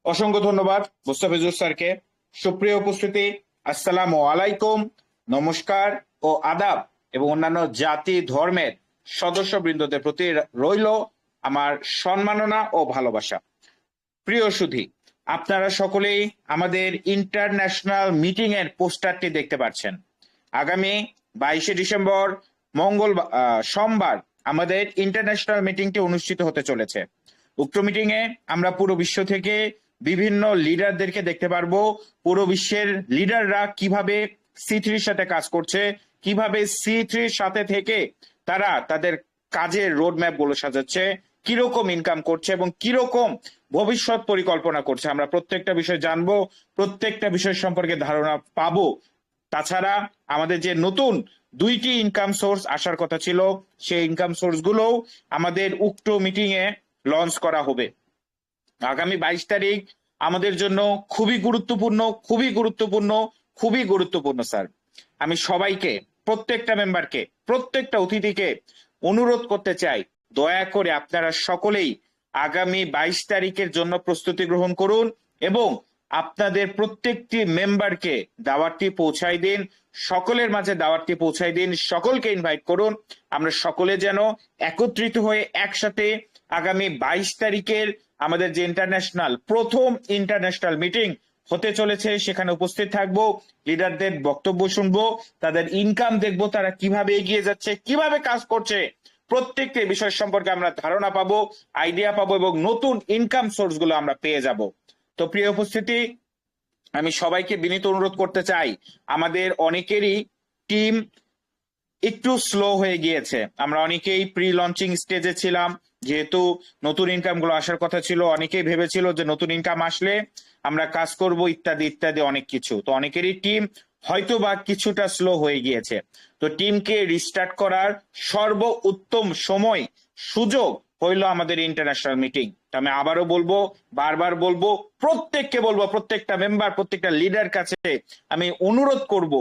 অসংখ্য ধন্যবাদ মোস্তাফিজুর স্যারকে। সুপ্রিয় উপস্থিতি, আসসালামু আলাইকুম, নমস্কার ও আদাব এবং অন্যান্য জাতি ধর্মের সদস্যবৃন্দদের প্রতি রইল আমার সম্মাননা ও ভালোবাসা। প্রিয় সুধী, আপনারা সকলেই আমাদের ইন্টারন্যাশনাল মিটিং এর পোস্টারটি দেখতে পাচ্ছেন। আগামী 22শে ডিসেম্বর সোমবার আমাদের ইন্টারন্যাশনাল মিটিংটি অনুষ্ঠিত হতে চলেছে। উক্ত মিটিং এ আমরা পুরো বিশ্ব থেকে বিভিন্ন লিডারদেরকে দেখতে পারবো। পুরো বিশ্বের লিডাররা কিভাবে C3-র সাথে কাজ করছে, কিভাবে C3-র সাথে থেকে তারা তাদের কাজের রোডম্যাপ গুলো সাজাচ্ছে, কিরকম ইনকাম করছে এবং কিরকম ভবিষ্যৎ পরিকল্পনা করছে। আমরা প্রত্যেকটা বিষয় জানবো, প্রত্যেকটা বিষয় সম্পর্কে ধারণা পাবো। তাছাড়া আমাদের যে নতুন 2টি ইনকাম সোর্স আসার কথা ছিল, সেই ইনকাম সোর্স গুলোও আমাদের উক্ত মিটিং এ লঞ্চ করা হবে। আগামী 22 তারিখ আমাদের জন্য খুবই গুরুত্বপূর্ণ, খুবই গুরুত্বপূর্ণ, খুবই গুরুত্বপূর্ণ স্যার। আমি সবাইকে, প্রত্যেকটা মেম্বারকে, প্রত্যেকটা অতিথিকে অনুরোধ করতে চাই, দয়া করে আপনারা সকলেই আগামী 22 তারিখের জন্য প্রস্তুতি গ্রহণ করুন এবং আপনাদের প্রত্যেকটি মেম্বারকে দাওয়াতটি পৌঁছাই দিন, সকলের মাঝে দাওয়াতটি পৌঁছাই দিন, সকলকে ইনভাইট করুন। আমরা সকলে যেন একত্রিত হয়ে একসাথে আগামী 22 তারিখের আমাদের যে প্রথম ইন্টারন্যাশনাল মিটিং হতে চলেছে সেখানে উপস্থিত থাকবো, লিডারদের বক্তব্য শুনবো, তাদের ইনকাম দেখবো, তারা কিভাবে এগিয়ে যাচ্ছে, কিভাবে কাজ করছে, প্রত্যেকটি বিষয় সম্পর্কে আমরা ধারণা পাবো, আইডিয়া পাবো এবং নতুন ইনকাম সোর্স গুলো আমরা পেয়ে যাব। তো প্রিয় উপস্থিতি, আমি সবাইকে বিনীত অনুরোধ করতে চাই, আমাদের অনেকেরই টিম একটু স্লো হয়ে গিয়েছে। আমরা অনেকেই প্রি লঞ্চিং স্টেজে ছিলাম, যেহেতু নতুন ইনকাম গুলো আসার কথা ছিল। অনেকেই ভেবেছিল যে নতুন ইনকাম আসলে আমরা কাজ করব ইত্যাদি ইত্যাদি অনেক কিছু। তো অনেকেরই টিম হয়তো বা কিছুটা স্লো হয়ে গিয়েছে। তো টিমকে রিস্টার্ট করার সর্ব উত্তম সময়, সুযোগ হইলো আমাদের ইন্টারন্যাশনাল মিটিং। আমি আবারও বলবো, বারবার বলবো, প্রত্যেককে বলবো, প্রত্যেকটা মেম্বার, প্রত্যেকটা লিডার কাছে আমি অনুরোধ করব,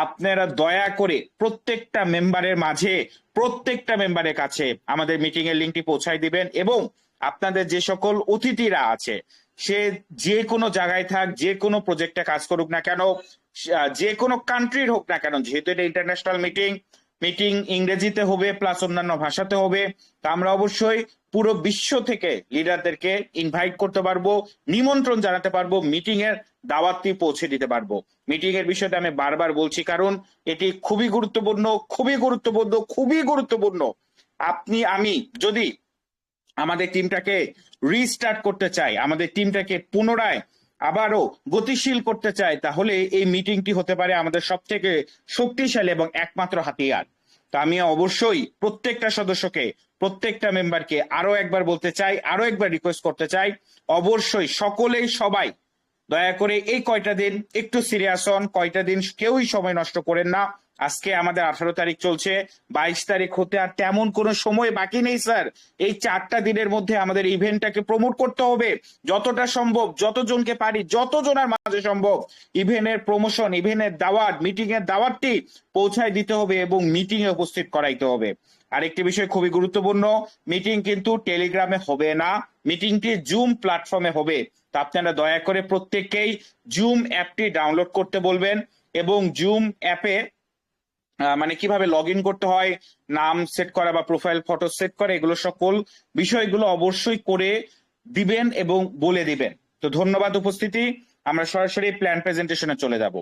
আপনারা দয়া করে প্রত্যেকটা মেম্বারের মাঝে, প্রত্যেকটা মেম্বারের কাছে আমাদের মিটিং এর লিঙ্কটি পৌঁছায় দিবেন এবং আপনাদের যে সকল অতিথিরা আছে, সে যে কোনো জায়গায় থাক, যে কোনো প্রজেক্টে কাজ করুক না কেন, যে কোনো কান্ট্রির হোক না কেন, যেহেতু এটা ইন্টারন্যাশনাল মিটিং, মিটিং ইংরেজিতে হবে প্লাস অন্যান্য ভাষাতে হবে, তা আমরা অবশ্যই পুরো বিশ্ব থেকে লিডারদেরকে ইনভাইট করতে পারবো, নিমন্ত্রণ জানাতে পারবো, মিটিং এর দাওয়াতটি পৌঁছে দিতে পারবো। মিটিং এর বিষয়টা আমি বারবার বলছি কারণ এটি খুবই গুরুত্বপূর্ণ, খুবই গুরুত্বপূর্ণ, খুবই গুরুত্বপূর্ণ। আপনি আমি যদি আমাদের টিমটাকে রিস্টার্ট করতে চাই, আমাদের টিমটাকে পুনরায় আবারও গতিশীল করতে চাই, তাহলে এই মিটিংটি হতে পারে আমাদের সব থেকে শক্তিশালী এবং একমাত্র হাতিয়ার। তো আমি অবশ্যই প্রত্যেকটা সদস্যকে, প্রত্যেকটা মেম্বারকে আরো একবার বলতে চাই, আরো একবার রিকোয়েস্ট করতে চাই, অবশ্যই সকলেই সবাই দয়া করে এই কয়টা দিন একটু সিরিয়াস হন, কয়টা দিন কেউই সময় নষ্ট করেন না। আজকে আমাদের 18 তারিখ চলছে, 22 তারিখ হতে আর তেমন কোনো সময় বাকি নেই স্যার। এই 4টা দিনের মধ্যে আমাদের ইভেন্টটাকে প্রমোট করতে হবে যতটা সম্ভব, যতজনকে পারি, যতজনের মাঝে সম্ভব। ইভেন্টের প্রমোশন, ইভেন্টের দাওয়াত, মিটিং এর দাওয়াতটি পৌঁছায় দিতে হবে এবং মিটিং এ উপস্থিত করাইতে হবে। আরেকটি বিষয় খুবই গুরুত্বপূর্ণ, মিটিং কিন্তু টেলিগ্রামে হবে না, মিটিংটি জুম প্ল্যাটফর্মে হবে। তা আপনারা দয়া করে প্রত্যেককেই জুম অ্যাপটি ডাউনলোড করতে বলবেন এবং জুম অ্যাপে মানে কিভাবে লগ ইন করতে হয়, নাম সেট করা বা প্রোফাইল ফটো সেট করা, এগুলো সকল বিষয়গুলো অবশ্যই করে দিবেন এবং বলে দিবেন। তো ধন্যবাদ উপস্থিতি, আমরা সরাসরি প্ল্যান প্রেজেন্টেশনে চলে যাব।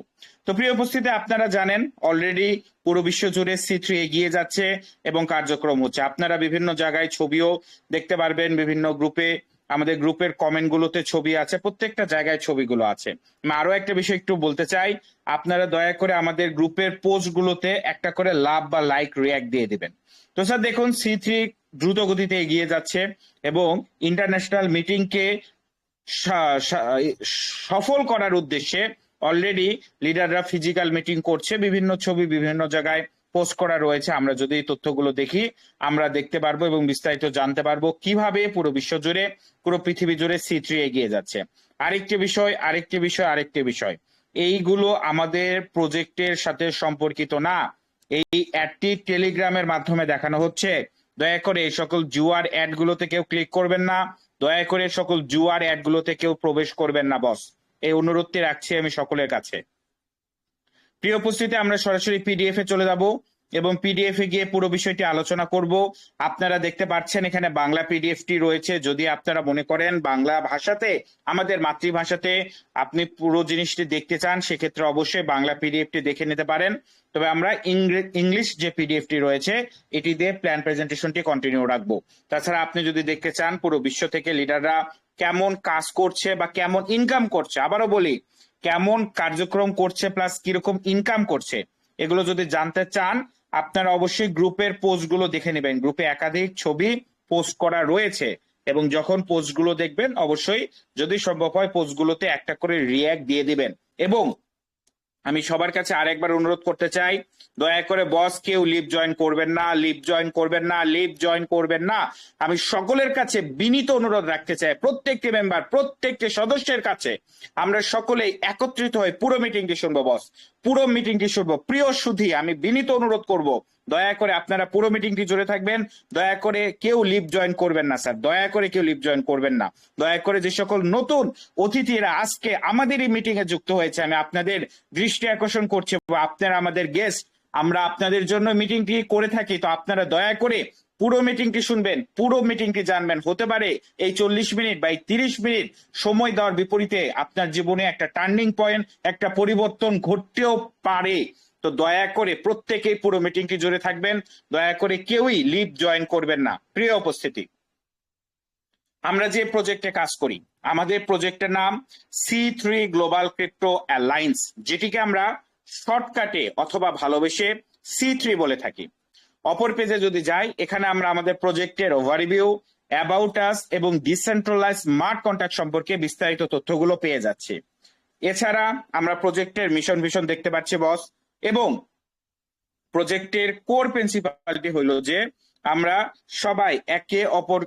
তো প্রিয় উপস্থিতি, আপনারা জানেন অলরেডি পুরো বিশ্ব জুড়ে C3 এগিয়ে যাচ্ছে এবং কার্যক্রম হচ্ছে। আপনারা বিভিন্ন জায়গায় ছবিও দেখতে পারবেন, বিভিন্ন গ্রুপে, আমাদের গ্রুপের কমেন্ট গুলোতে ছবি আছে, প্রত্যেকটা জায়গায় ছবিগুলো আছে। আমি আরো একটা বিষয় একটু বলতে চাই, আপনারা দয়া করে আমাদের গ্রুপের পোস্ট গুলোতে একটা করে লাভ বা লাইক রিয়াক্ট দিয়ে দিবেন। তো স্যার দেখুন, C3 দ্রুত গতিতে এগিয়ে যাচ্ছে এবং ইন্টারন্যাশনাল মিটিংকে সফল করার উদ্দেশ্যে অলরেডি লিডাররা ফিজিক্যাল মিটিং করছে, বিভিন্ন ছবি বিভিন্ন জায়গায় পোস্ট করা রয়েছে। আমরা যদি এই তথ্যগুলো দেখি, আমরা দেখতে পারবো এবং বিস্তারিত জানতে পারবো কিভাবে পুরো বিশ্ব জুড়ে, পুরো পৃথিবী জুড়ে C3 এগিয়ে যাচ্ছে। আরেকটি বিষয়, এইগুলো আমাদের প্রজেক্টের সাথে সম্পর্কিত না। এই অ্যাডটি টেলিগ্রামের মাধ্যমে দেখানো হচ্ছে। দয়া করে এই সকল জুয়ার অ্যাড গুলোতে কেউ ক্লিক করবেন না, দয়া করে সকল জুয়ার অ্যাড গুলোতে কেউ প্রবেশ করবেন না বস, এই অনুরোধটি রাখছি আমি সকলের কাছে। প্রিয় উপস্থিতি, আমরা সরাসরি পিডিএফ এ চলে যাব এবং পিডিএফ এ গিয়ে পুরো বিষয়টি আলোচনা করব। আপনারা দেখতে পাচ্ছেন এখানে বাংলা পিডিএফটি রয়েছে। যদি আপনারা মনে করেন বাংলা ভাষাতে, আমাদের মাতৃভাষাতে আপনি পুরো জিনিসটি দেখতে চান, সেক্ষেত্রে অবশ্যই বাংলা পিডিএফটি দেখে নিতে পারেন। তবে আমরা ইংলিশ যে পিডিএফটি রয়েছে এটি দিয়ে প্ল্যান প্রেজেন্টেশনটি কন্টিনিউ রাখবো। তাছাড়া আপনি যদি দেখতে চান পুরো বিশ্ব থেকে লিডাররা কেমন কাজ করছে বা কেমন ইনকাম করছে, আবারও বলি কেমন কার্যক্রম করছে প্লাস কিরকম ইনকাম করছে, এগুলো যদি জানতে চান আপনারা অবশ্যই গ্রুপের পোস্টগুলো দেখে নেবেন। গ্রুপে একাধিক ছবি পোস্ট করা রয়েছে এবং যখন পোস্টগুলো দেখবেন অবশ্যই যদি সম্ভব হয় পোস্টগুলোতে একটা করে রিয়্যাক্ট দিয়ে দিবেন। এবং আমি সবার কাছে আরেকবার অনুরোধ করতে চাই, দয়া করে বস কেউ লিভ জয়েন করবেন না, লিভ জয়েন করবেন না, লিভ জয়েন করবেন না। আমি সকলের কাছে বিনীত অনুরোধ রাখতে চাই, প্রত্যেকটি মেম্বার, প্রত্যেকটি সদস্যের কাছে আমরা সকলেই একত্রিত হয়ে পুরো মিটিংটি শুনবো বস, পুরো মিটিংটি শুনবো। প্রিয় সুধী, আমি বিনীত অনুরোধ করব দয়া করে আপনারা পুরো মিটিংটি জুড়ে থাকবেন। দয়া করে কেউ লিভ জয়েন করবেন না স্যার, দয়া করে কেউ লিভ জয়েন করবেন না। দয়া করে যে সকল নতুন অতিথিরা আজকে আমাদের এই মিটিং এ যুক্ত হয়েছে, আমি আপনাদের দৃষ্টি আকর্ষণ করছি, আপনারা আমাদের গেস্ট, আমরা আপনাদের জন্য মিটিংটি করে থাকি। তো আপনারা দয়া করে পুরো মিটিংটি শুনবেন, পুরো মিটিংটি জানবেন। হতে পারে এই 40 মিনিট বা 30 মিনিট সময় দেওয়ার বিপরীতে আপনার জীবনে একটা টার্নিং পয়েন্ট, একটা পরিবর্তন ঘটতেও পারে। তো দয়া করে প্রত্যেকেই পুরো মিটিংটি জুড়ে থাকবেন, দয়া করে কেউই লিভ জয়েন করবেন না। প্রিয় উপস্থিতি, আমরা যে প্রজেক্টে কাজ করি, আমাদের প্রজেক্টের নাম C3 গ্লোবাল ক্রিপ্টো অ্যালায়েন্স, যেটিকে আমরা শর্টকাটে অথবা ভালোবেসে C3 বলে থাকি। অপর পেজে যদি যাই, এখানে আমরা আমাদের প্রজেক্টের ওভারভিউ, অ্যাবাউট আস এবং ডিসেন্ট্রালাইজ স্মার্ট কন্ট্রাক্ট সম্পর্কে বিস্তারিত তথ্যগুলো পেয়ে যাচ্ছি। এছাড়া আমরা প্রজেক্টের মিশন ভিশন দেখতে পাচ্ছি বস, এবং প্রজেক্টের কোর প্রিন্সিপালটি হইল যে আমরা সবাই একে অপর,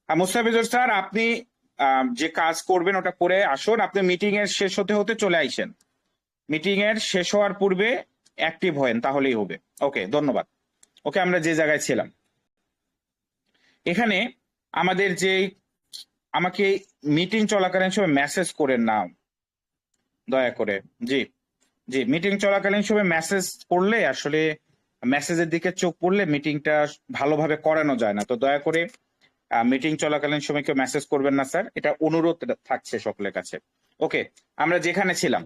মুস্তাফিজুর স্যার আপনি যে কাজ করবেন ওটা করে আসুন, আপনি মিটিং এর শেষ হতে হতে চলে আইসেন, মিটিং এর শেষ হওয়ার পূর্বে অ্যাক্টিভ হয়েন, তাহলেই হবে। ওকে, ধন্যবাদ। ওকে, আমরা যে জায়গায় ছিলাম, এখানে আমাদের যে, আমাকে মিটিং চলাকালীন সময় মেসেজ করেন না দয়া করে। জি জি, মিটিং চলাকালীন সময় মেসেজ করলে আসলে মেসেজের দিকে চোখ পড়লে মিটিংটা ভালোভাবে করানো যায় না। তো দয়া করে মিটিং চলাকালীন সময় কেউ মেসেজ করবেন না স্যার, এটা অনুরোধ থাকছে সকলের কাছে। ওকে, আমরা যেখানে ছিলাম,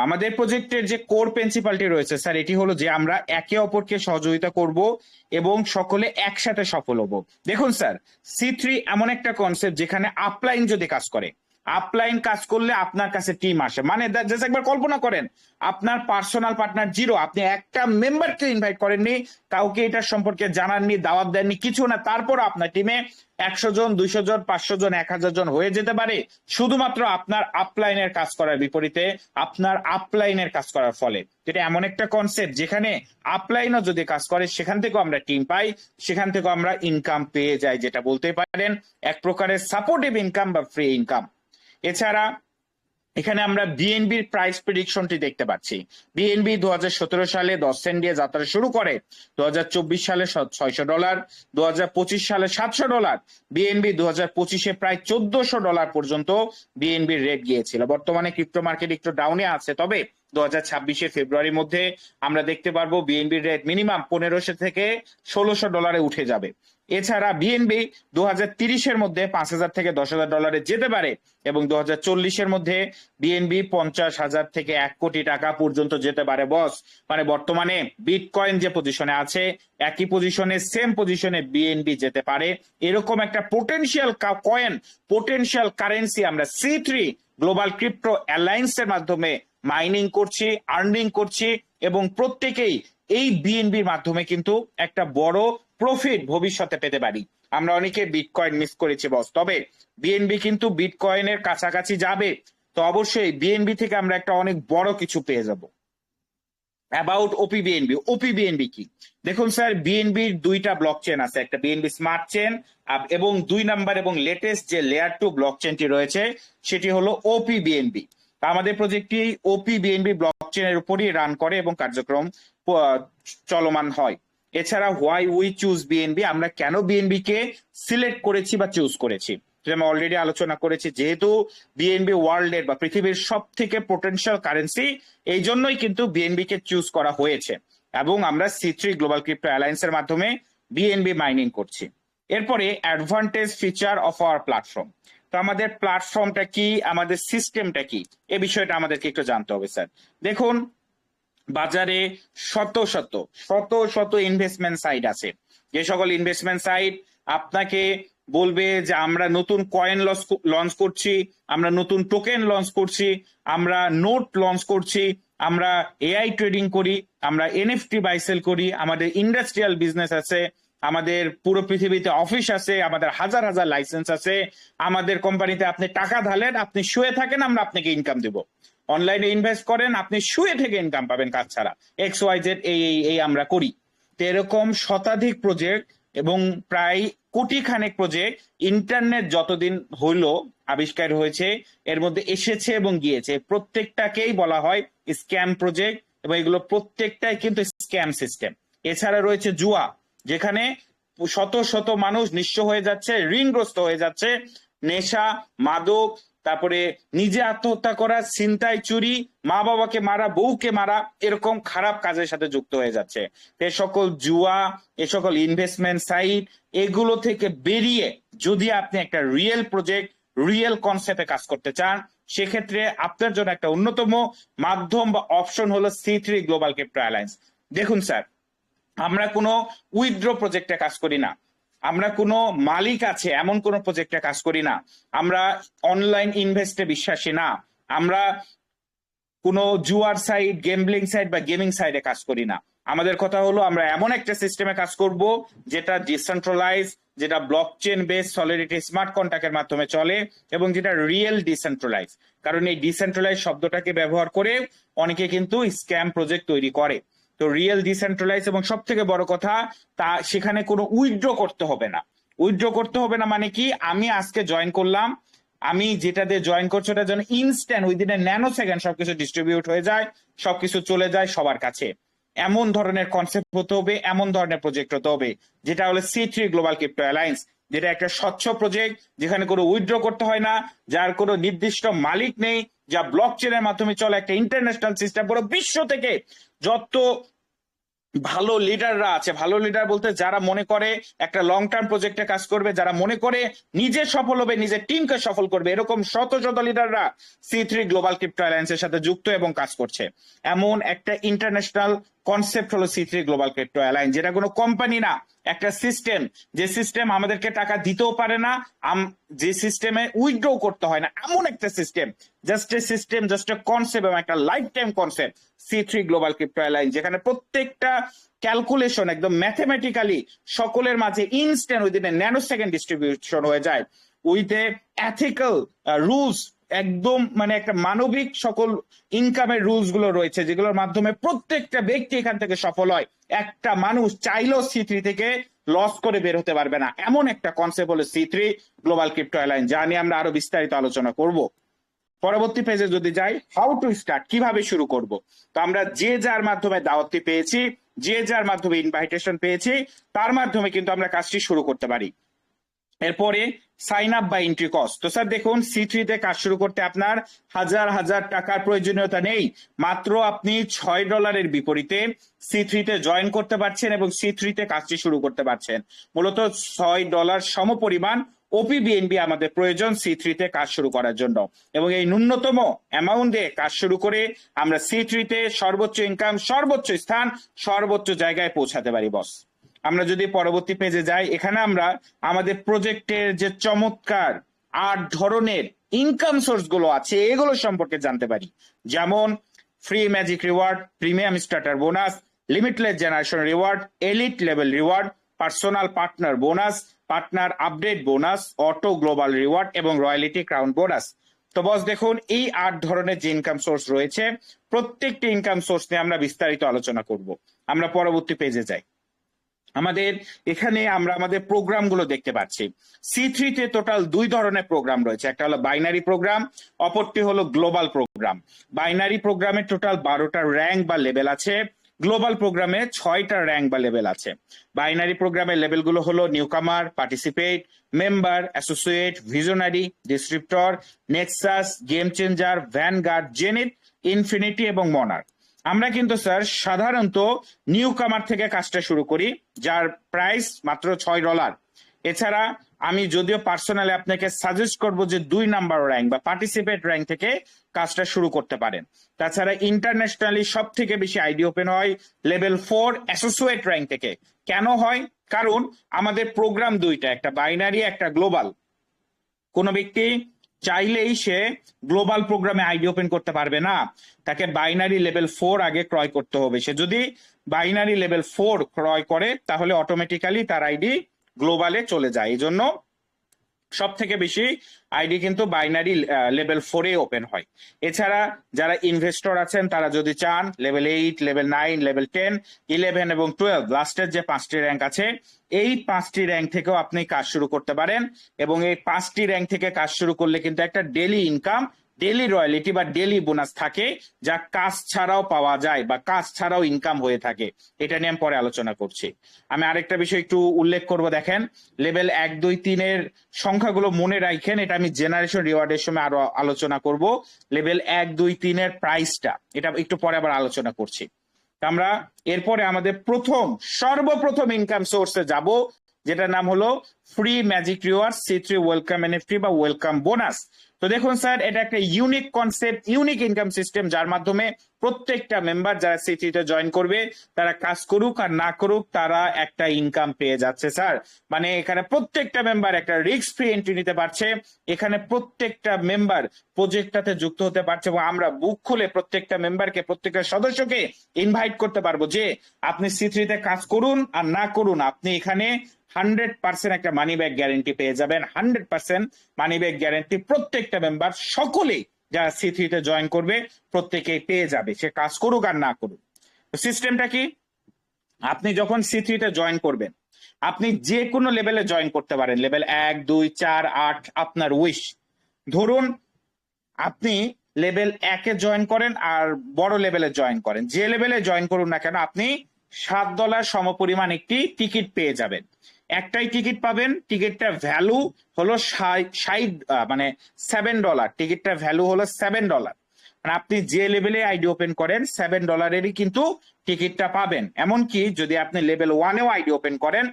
আমাদের প্রজেক্টের যে কোর প্রিন্সিপালটি রয়েছে স্যার, এটি হলো যে আমরা একে অপরকে সহযোগিতা করব এবং সকলে একসাথে সফল হব। দেখুন স্যার, C3 এমন একটা কনসেপ্ট যেখানে আপলাইন যদি কাজ করে, আপলাইন কাজ করলে আপনার কাছে টিম আসে। মানে জাস্ট একবার কল্পনা করেন, আপনার পার্সোনাল পার্টনার জিরো, আপনি একটা মেম্বারকে ইনভাইট করেননি, কাউকে এটার সম্পর্কে জানাননি, দাওয়াত দেননি, কিছু না, তারপর আপনার টিমে 100 জন, 200 জন, 500 জন, 1000 জন হয়ে যেতে পারে, শুধুমাত্র আপনার আপলাইনের কাজ করার বিপরীতে, আপনার আপলাইনের কাজ করার ফলে। যেটা এমন একটা কনসেপ্ট যেখানে আপলাইনও যদি কাজ করে সেখান থেকেও আমরা টিম পাই, সেখান থেকেও আমরা ইনকাম পেয়ে যাই, যেটা বলতে পারেন এক প্রকারের সাপোর্টিভ ইনকাম বা ফ্রি ইনকাম। এছাড়া এখানে আমরা বিএনবির প্রাইস প্রেডিকশনটি দেখতে পাচ্ছি। বিএনবি 2017 সালে 10 সেন্ট দিয়ে যাত্রা শুরু করে, 2024 সালে $600, 2025 সালে $700, বিএনবি 2025-এ প্রায় $1400 পর্যন্ত বিএনবির রেট গিয়েছিল। বর্তমানে ক্রিপ্টো মার্কেট একটু ডাউনে আছে, তবে 2026-এর ফেব্রুয়ারির মধ্যে আমরা দেখতে পারবো বিএনবির রেট মিনিমাম $1500 থেকে $1600 উঠে যাবে। এছাড়া বিএনবি 2030-এর মধ্যে $5000 থেকে $10,000 যেতে পারে এবং 2040-এর মধ্যে বিএনবি 50,000 থেকে 1 কোটি টাকা পর্যন্ত যেতে পারে বস। মানে বর্তমানে বিটকয়েন যে পজিশনে আছে, একই পজিশনে, সেম পজিশনে বিএনবি যেতে পারে, এরকম একটা পোটেনশিয়াল কয়েন, পোটেনশিয়াল কারেন্সি আমরা C3 গ্লোবাল ক্রিপ্টো অ্যালায়েন্সের মাধ্যমে মাইনিং করছি, আর্নিং করছি এবং প্রত্যেকেই এই বিএনবির মাধ্যমে কিন্তু একটা বড় প্রফিট ভবিষ্যতে পেতে পারি। আমরা অনেকে বিটকয়েন মিস করেছি বস, তবে বিএনবি কিন্তু বিটকয়েনের কাছাকাছি যাবে। তো অবশ্যই বিএনবি থেকে আমরা একটা অনেক বড় কিছু পেয়ে যাব। About OP BNB, OP BNB কি? দেখুন স্যার, বিএনবির দুইটা ব্লক চেন আছে, একটা বিএনবি স্মার্ট চেন এবং 2 নাম্বার এবং লেটেস্ট যে লেয়ার 2 ব্লক চেনটি রয়েছে সেটি হলো ওপি বিএনবি। আমাদের প্রজেক্টটি ওপি বিএনবি ব্লক চেনের উপরই রান করে এবং কার্যক্রম চলমান হয়। এছাড়া হোয়াই উই চুজ বিএনবি, আমরা কেন বিএনবি কে সিলেক্ট করেছি বা চুজ করেছি আমি অলরেডি আলোচনা করেছি। যেহেতু বিএনবি ওয়ার্ল্ডের বা পৃথিবীর সব থেকে পোটেনশিয়াল কারেন্সি, এই জন্যই কিন্তু বিএনবি কে চুজ করা হয়েছে এবং আমরা C3 গ্লোবাল ক্রিপ্টো অ্যালায়েন্সের মাধ্যমে বিএনবি মাইনিং করছি। এরপরে advantage feature of our platform. তো আমাদের প্ল্যাটফর্মটা কি, আমাদের সিস্টেমটা কি, এই বিষয়টা আমাদেরকে একটু জানতে হবে স্যার। দেখুন, বাজারে শত শত শত শত ইনভেস্টমেন্ট সাইট আছে, যে সকল ইনভেস্টমেন্ট সাইট আপনাকে বলবে যে আমরা নতুন কয়েন লঞ্চ করছি, আমরা নতুন টোকেন লঞ্চ করছি, আমরা নোট লঞ্চ করছি, আমরা এআই ট্রেডিং করি, আমরা এনএফটি বাই সেল করি, আমাদের ইন্ডাস্ট্রিয়াল বিজনেস আছে, আমাদের পুরো পৃথিবীতে অফিস আছে, আমাদের হাজার হাজার লাইসেন্স আছে, আমাদের কোম্পানিতে আপনি টাকা ঢালেন, আপনি শুয়ে থাকেন, আমরা আপনাকে ইনকাম দেব। অনলাইনে ইনভেস্ট করেন, আপনি শুয়ে থেকে ইনকাম পাবেন কাজ ছাড়া, XYZ এই আমরা করি। তো এরকম শতাধিক প্রজেক্ট এবং প্রায় কোটি খানেক প্রজেক্ট ইন্টারনেট যতদিন হইল আবিষ্কার হয়েছে, এর মধ্যে এসেছে এবং গিয়েছে, প্রত্যেকটাকেই বলা হয় স্ক্যাম প্রজেক্ট, এবং এগুলো প্রত্যেকটাই কিন্তু স্ক্যাম সিস্টেম। এছাড়া রয়েছে জুয়া, যেখানে শত শত মানুষ নিঃস্ব হয়ে যাচ্ছে, ঋণগ্রস্ত হয়ে যাচ্ছে, নেশা, মাদক, তারপরে নিজে আত্মহত্যা করা, ছিনতাই, চুরি, মা বাবাকে মারা, বউকে মারা, এরকম খারাপ কাজের সাথে যুক্ত হয়ে যাচ্ছে। এ সকল জুয়া, এ সকল ইনভেস্টমেন্ট সাইট, এগুলো থেকে বেরিয়ে যদি আপনি একটা রিয়েল প্রজেক্ট, রিয়েল কনসেপ্টে কাজ করতে চান, সেক্ষেত্রে আপনার জন্য একটা অন্যতম মাধ্যম বা অপশন হলো C3 গ্লোবাল ক্রিপ্টো অ্যালায়েন্স। দেখুন স্যার, আমরা কোনো উইথড্র প্রজেক্টে কাজ করি না, আমরা কোনো মালিক আছে এমন কোনো প্রজেক্টে কাজ করি না, আমরা অনলাইন ইনভেস্টে বিশ্বাসী না, আমরা কোনো জুয়ার সাইট, গেমব্লিং সাইট বা গেমিং সাইটে কাজ করি না। আমাদের কথা হলো আমরা এমন একটা সিস্টেমে কাজ করব যেটা ডিসেন্ট্রালাইজ, যেটা ব্লকচেন বেস সলিডিটি স্মার্ট কন্ট্রাক্টের মাধ্যমে চলে, এবং যেটা রিয়েল ডিসেন্ট্রালাইজ। কারণ এই ডিসেন্ট্রালাইজ শব্দটাকে ব্যবহার করে অনেকে কিন্তু স্ক্যাম প্রজেক্ট তৈরি করে। তো রিয়েল ডিসেন্ট্রালাইজ, এবং সব থেকে বড় কথা, তা সেখানে কোনো উইথড্র করতে হবে না। উইথড্র করতে হবে না মানে কি, আমি আজকে জয়েন করলাম, আমি যেটা দিয়ে জয়েন করছি ওটা যেন instant within a nano second সবকিছু ডিস্ট্রিবিউট হয়ে যায়, সবকিছু চলে যায় সবার কাছে, এমন ধরনের কনসেপ্ট হতে হবে, এমন ধরনের প্রজেক্ট হতে হবে, যেটা হলো C3 গ্লোবাল ক্রিপ্টো অ্যালায়েন্স, যেটা একটা স্বচ্ছ প্রজেক্ট, যেখানে কোনো উইথড্র করতে হয় না, যার কোনো নির্দিষ্ট মালিক নেই, যা ব্লকচেনের মাধ্যমে চলে, একটা ইন্টারন্যাশনাল সিস্টেম। পুরো বিশ্ব থেকে যত ভালো লিডাররা আছে, ভালো লিডার বলতে যারা মনে করে একটা লং টার্ম প্রজেক্টে কাজ করবে, যারা মনে করে নিজে সফল হবে, নিজের টিমকে সফল করবে, এরকম শত শত লিডাররা C3 গ্লোবাল ক্রিপ্টো অ্যালায়েন্সের সাথে যুক্ত এবং কাজ করছে। এমন একটা ইন্টারন্যাশনাল কনসেপ্ট হলো C3 গ্লোবাল ক্রিপ্টো অ্যালায়েন্স, যেটা কোনো কোম্পানি না, একটা সিস্টেম, যে সিস্টেম আমাদেরকে টাকা দিতেও পারে না, যে সিস্টেমে উইথড্র করতে হয় না, এমন একটা system, just a system, just a concept, এবং একটা life time concept C3 global crypto alliance, যেখানে প্রত্যেকটা ক্যালকুলেশন একদম ম্যাথমেটিক্যালি সকলের মাঝে instant within a nano second distribution হয়ে যায়, উইথ এ এথিক্যাল রুলস, একদম মানে একটা মানবিক সকল ইনকামের রুলস গুলো রয়েছে, যেগুলোর মাধ্যমে প্রত্যেকটা ব্যক্তি এখান থেকে সফল হয়। একটা মানুষ চাইলেও C3 থেকে লস করে বের হতে পারবে না, এমন একটা কনসেপ্ট হলো C3 গ্লোবাল ক্রিপ্টো অ্যালায়েন্স, যা নিয়ে আমরা আরো বিস্তারিত আলোচনা করব। পরবর্তী পেজে যদি যাই, হাউ টু স্টার্ট, কিভাবে শুরু করব। তো আমরা যে যার মাধ্যমে দাওয়াতটি পেয়েছি, যে যার মাধ্যমে ইনভাইটেশন পেয়েছি, তার মাধ্যমে কিন্তু আমরা কাজটি শুরু করতে পারি। এরপরে সাইন আপ বা এন্ট্রি কস্ট। তো স্যার দেখুন, C3 তে কাজ শুরু করতে আপনার হাজার হাজার টাকার প্রয়োজনীয়তা নেই, মাত্র আপনি $6 বিপরীতে C3 তে জয়েন করতে পারছেন এবং C3 তে কাজটি শুরু করতে পারছেন। মূলত $6 সমপরিমাণ OPBNB আমাদের প্রয়োজন C3 তে কাজ শুরু করার জন্য, এবং এই ন্যূনতম অ্যামাউন্ট দিয়ে কাজ শুরু করে আমরা C3 তে সর্বোচ্চ ইনকাম, সর্বোচ্চ স্থান, সর্বোচ্চ জায়গায় পৌঁছাতে পারি বস। আমরা যদি পরবর্তী পেজে যাই, এখানে আমরা আমাদের প্রজেক্টের যে চমৎকার 8 ধরনের ইনকাম সোর্স গুলো আছে এগুলো সম্পর্কে জানতে পারি, যেমন free magic reward, premium starter bonus, limitless generation reward, elite level reward, personal partner bonus, partner update bonus, auto global reward এবং রয়্যালিটি ক্রাউন বোনাস। তো বস দেখুন, এই 8 ধরনের যে ইনকাম সোর্স রয়েছে, প্রত্যেকটি ইনকাম সোর্স নিয়ে আমরা বিস্তারিত আলোচনা করব। আমরা পরবর্তী পেজে যাই। আমাদের এখানে আমরা আমাদের প্রোগ্রাম গুলো দেখতে পাচ্ছি। C3 তে টোটাল 2 ধরনের প্রোগ্রাম রয়েছে, একটা হলো বাইনারি প্রোগ্রাম, অপরটি হলো গ্লোবাল প্রোগ্রাম। বাইনারি প্রোগ্রামে টোটাল 12টা র্যাঙ্ক বা লেভেল আছে, গ্লোবাল প্রোগ্রামে 6টা র্যাঙ্ক বা লেভেল আছে। বাইনারি প্রোগ্রামের লেভেলগুলো হলো newcomer, participate, member, associate, visionary, descriptor, Nexus, game changer, vanguard, zenith, infinity এবং মনার। আমরা কিন্তু স্যার সাধারণত নিউ কামার থেকে কাজটা শুরু করি, যার প্রাইস মাত্র $6। এছাড়া আমি যদিও পার্সোনালি আপনাকে সাজেস্ট করব যে 2 নাম্বার র্যাঙ্ক বা পার্টিসিপেট র্যাঙ্ক থেকে কাজটা শুরু করতে পারেন। তাছাড়া ইন্টারন্যাশনালি সব থেকে বেশি আইডি ওপেন হয় লেভেল 4 অ্যাসোসিয়েট র্যাঙ্ক থেকে। কেন হয়? কারণ আমাদের প্রোগ্রাম দুইটা, একটা বাইনারি একটা গ্লোবাল। কোনো ব্যক্তি চাইলেই সে গ্লোবাল প্রোগ্রামে আইডি ওপেন করতে পারবে না, তাকে বাইনারি লেভেল 4 আগে ক্রয় করতে হবে। সে যদি বাইনারি লেভেল 4 ক্রয় করে তাহলে অটোমেটিক্যালি তার আইডি গ্লোবালে চলে যায়। এই জন্য সব থেকে বেশি আইডি কিন্তু বাইনারি লেভেল 4 ওপেন হয়। এছাড়া যারা ইনভেস্টর আছেন তারা যদি চান লেভেল 8, লেভেল 9, লেভেল 10, 11 এবং 12 লাস্টের যে 5টি র্যাঙ্ক আছে, এই 5টি র্যাঙ্ক থেকেও আপনি কাজ শুরু করতে পারেন। এবং এই 5টি র্যাঙ্ক থেকে কাজ শুরু করলে কিন্তু একটা ডেইলি ইনকাম, ডেইলি রয়্যালিটি বা ডেইলি বোনাস থাকে, যা কাজ ছাড়াও পাওয়া যায় বা কাজ ছাড়াও ইনকাম হয়ে থাকে। এটা নিয়ে আমি পরে আলোচনা করছি। আমি আরেকটা বিষয় একটু উল্লেখ করব, দেখেন লেভেল 1, 2, 3 সংখ্যাগুলো মনে রাখেন, এটা আমি জেনারেশন রিওয়ার্ডের সময় আরো আলোচনা করব। লেভেল 1, 2, 3 প্রাইসটা এটা একটু পরে আবার আলোচনা করছি। আমরা এরপরে আমাদের সর্বপ্রথম ইনকাম সোর্সে যাব, যেটার নাম হলো free magic reward C3 welcome NFT বা ওয়েলকাম বোনাস। তো দেখুন স্যার, এটা একটা unique concept, unique income system, যার মাধ্যমে প্রত্যেকটা মেম্বার যারা C3 তে জয়েন করবে তারা কাজ করুক আর না করুক তারা একটা ইনকাম পেয়ে যাচ্ছে স্যার। মানে এখানে প্রত্যেকটা মেম্বার একটা রিস্ক ফ্রি এন্ট্রি নিতে পারছে, এখানে প্রত্যেকটা মেম্বার প্রজেক্টটাতে যুক্ত হতে পারছে এবং আমরা বুক খুলে প্রত্যেকটা মেম্বারকে, প্রত্যেকটা সদস্যকে ইনভাইট করতে পারবো যে আপনি C3 তে কাজ করুন আর না করুন, আপনি এখানে 100% একটা মানি ব্যাক গ্যারেন্টি পেয়ে যাবেন। 100% মানি ব্যাক গ্যারেন্টি প্রত্যেকটা মেম্বার, সকলেই যারা C3 তে জয়েন করবে প্রত্যেকেই পেয়ে যাবে, সে কাজ করুক আর না করুক। সিস্টেমটা কি? আপনি যখন C3 তে জয়েন করবেন, আপনি যে কোনো লেভেলে জয়েন করতে পারেন, লেভেল 1, 2, 4, 8 আপনার উইশ। ধরুন আপনি লেভেল 1 জয়েন করেন আর বড় লেভেলে জয়েন করেন, যে লেভেলে জয়েন করুন না কেন আপনি $7 সমপরিমাণ একটি টিকিট পেয়ে যাবেন। একটাই টিকিট পাবেন, টিকিটটা ভ্যালু হলো 60 মানে $7। টিকিটটা ভ্যালু হলো $7। মানে আপনি যে লেভেলে আইডি ওপেন করেন $7 কিন্তু টিকিটটা পাবেন। এমনকি যদি আপনি লেভেল 1-এও আইডি ওপেন করেন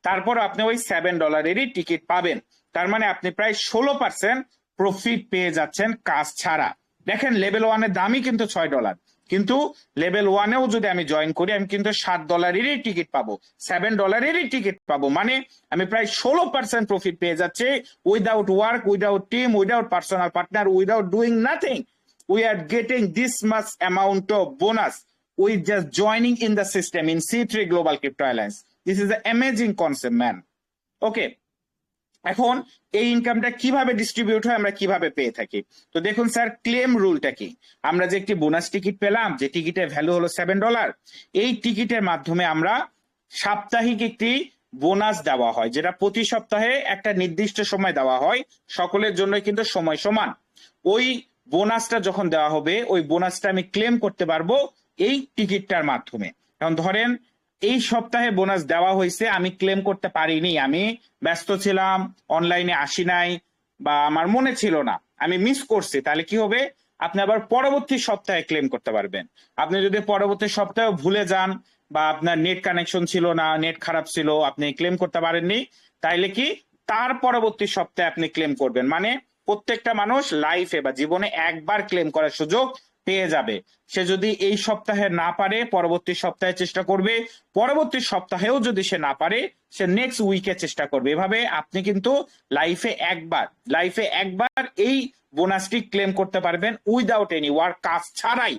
তারপর আপনি ওই $7 টিকিট পাবেন। তার মানে আপনি প্রায় 16% প্রফিট পেয়ে যাচ্ছেন কাজ ছাড়া। দেখেন লেভেল 1-এর দামই কিন্তু $6, কিন্তু লেভেল 1-এও যদি আমি জয়েন করি আমি কিন্তু $7 টিকিট পাবো, $7 টিকিট পাবো। মানে আমি প্রায় 16% প্রফিট পেয়ে যাচ্ছি, without work, without team, without personal partner, without doing nothing. We are getting this much amount of bonus with just joining in the system in C3 Global Crypto Alliance. This is an amazing concept, man. Okay. এখন এই ইনকামটা কিভাবে distribute হয়, আমরা কিভাবে পেয়ে থাকি? তো দেখুন স্যার, ক্লেম রুলটা কি? আমরা যে একটি বোনাস টিকিট পেলাম, যে টিকিটের ভ্যালু হলো $7, এই টিকিটের মাধ্যমে আমরা সাপ্তাহিক একটি বোনাস দেওয়া হয়, যেটা প্রতি সপ্তাহে একটা নির্দিষ্ট সময় দেওয়া হয়, সকলের জন্য কিন্তু সময় সমান। ওই বোনাসটা যখন দেওয়া হবে ওই বোনাসটা আমি ক্লেম করতে পারবো এই টিকিটটার মাধ্যমে। এখন ধরেন এই সপ্তাহে বোনাস দেওয়া হয়েছে, আমি ক্লেম করতে পারিনি, আমি ব্যস্ত ছিলাম, অনলাইনে আসি নাই বা আমার মনে ছিল না, আমি মিস করছি, তাহলে কি হবে? আপনি আবার পরবর্তী সপ্তাহে ক্লেম করতে পারবেন। আপনি যদি পরবর্তী সপ্তাহে ভুলে যান বা আপনার নেট কানেকশন ছিল না, নেট খারাপ ছিল, আপনি ক্লেম করতে পারেননি, তাইলে কি তার পরবর্তী সপ্তাহে আপনি ক্লেম করবেন। মানে প্রত্যেকটা মানুষ লাইফে বা জীবনে একবার ক্লেম করার সুযোগ পেয়ে যাবে। সে যদি এই সপ্তাহে না পারে পরবর্তী সপ্তাহে চেষ্টা করবে, পরবর্তী সপ্তাহেও যদি সে না পারে সে নেক্সট উইকে চেষ্টা করবে। এভাবে আপনি কিন্তু লাইফে একবার এই বোনাসটি ক্লেম করতে পারবেন উইদাউট এনি ওয়ার্ক, কাজ ছাড়াই,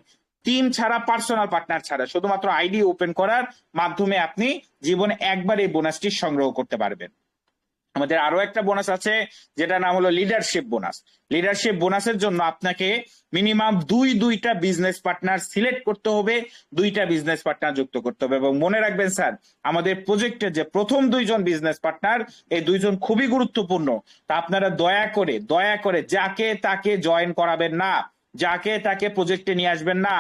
টিম ছাড়া, পার্সোনাল পার্টনার ছাড়া, শুধুমাত্র আইডি ওপেন করার মাধ্যমে আপনি জীবনে একবার এই বোনাসটি সংগ্রহ করতে পারবেন। আমাদের আরো একটা বোনাস আছে যেটা নাম হলো লিডারশিপ বোনাস। লিডারশিপ বোনাসের জন্য আপনাকে মিনিমাম দুইটা বিজনেস পার্টনার সিলেক্ট করতে হবে, 2টা বিজনেস পার্টনার যুক্ত করতে হবে। এবং মনে রাখবেন স্যার, আমাদের প্রজেক্টে যে প্রথম 2জন বিজনেস পার্টনার, এই 2জন খুবই গুরুত্বপূর্ণ। তা আপনারা দয়া করে যাকে তাকে জয়েন করাবেন না। যাকে তাকে প্রজেক্টে নিয়ে আসবেন না।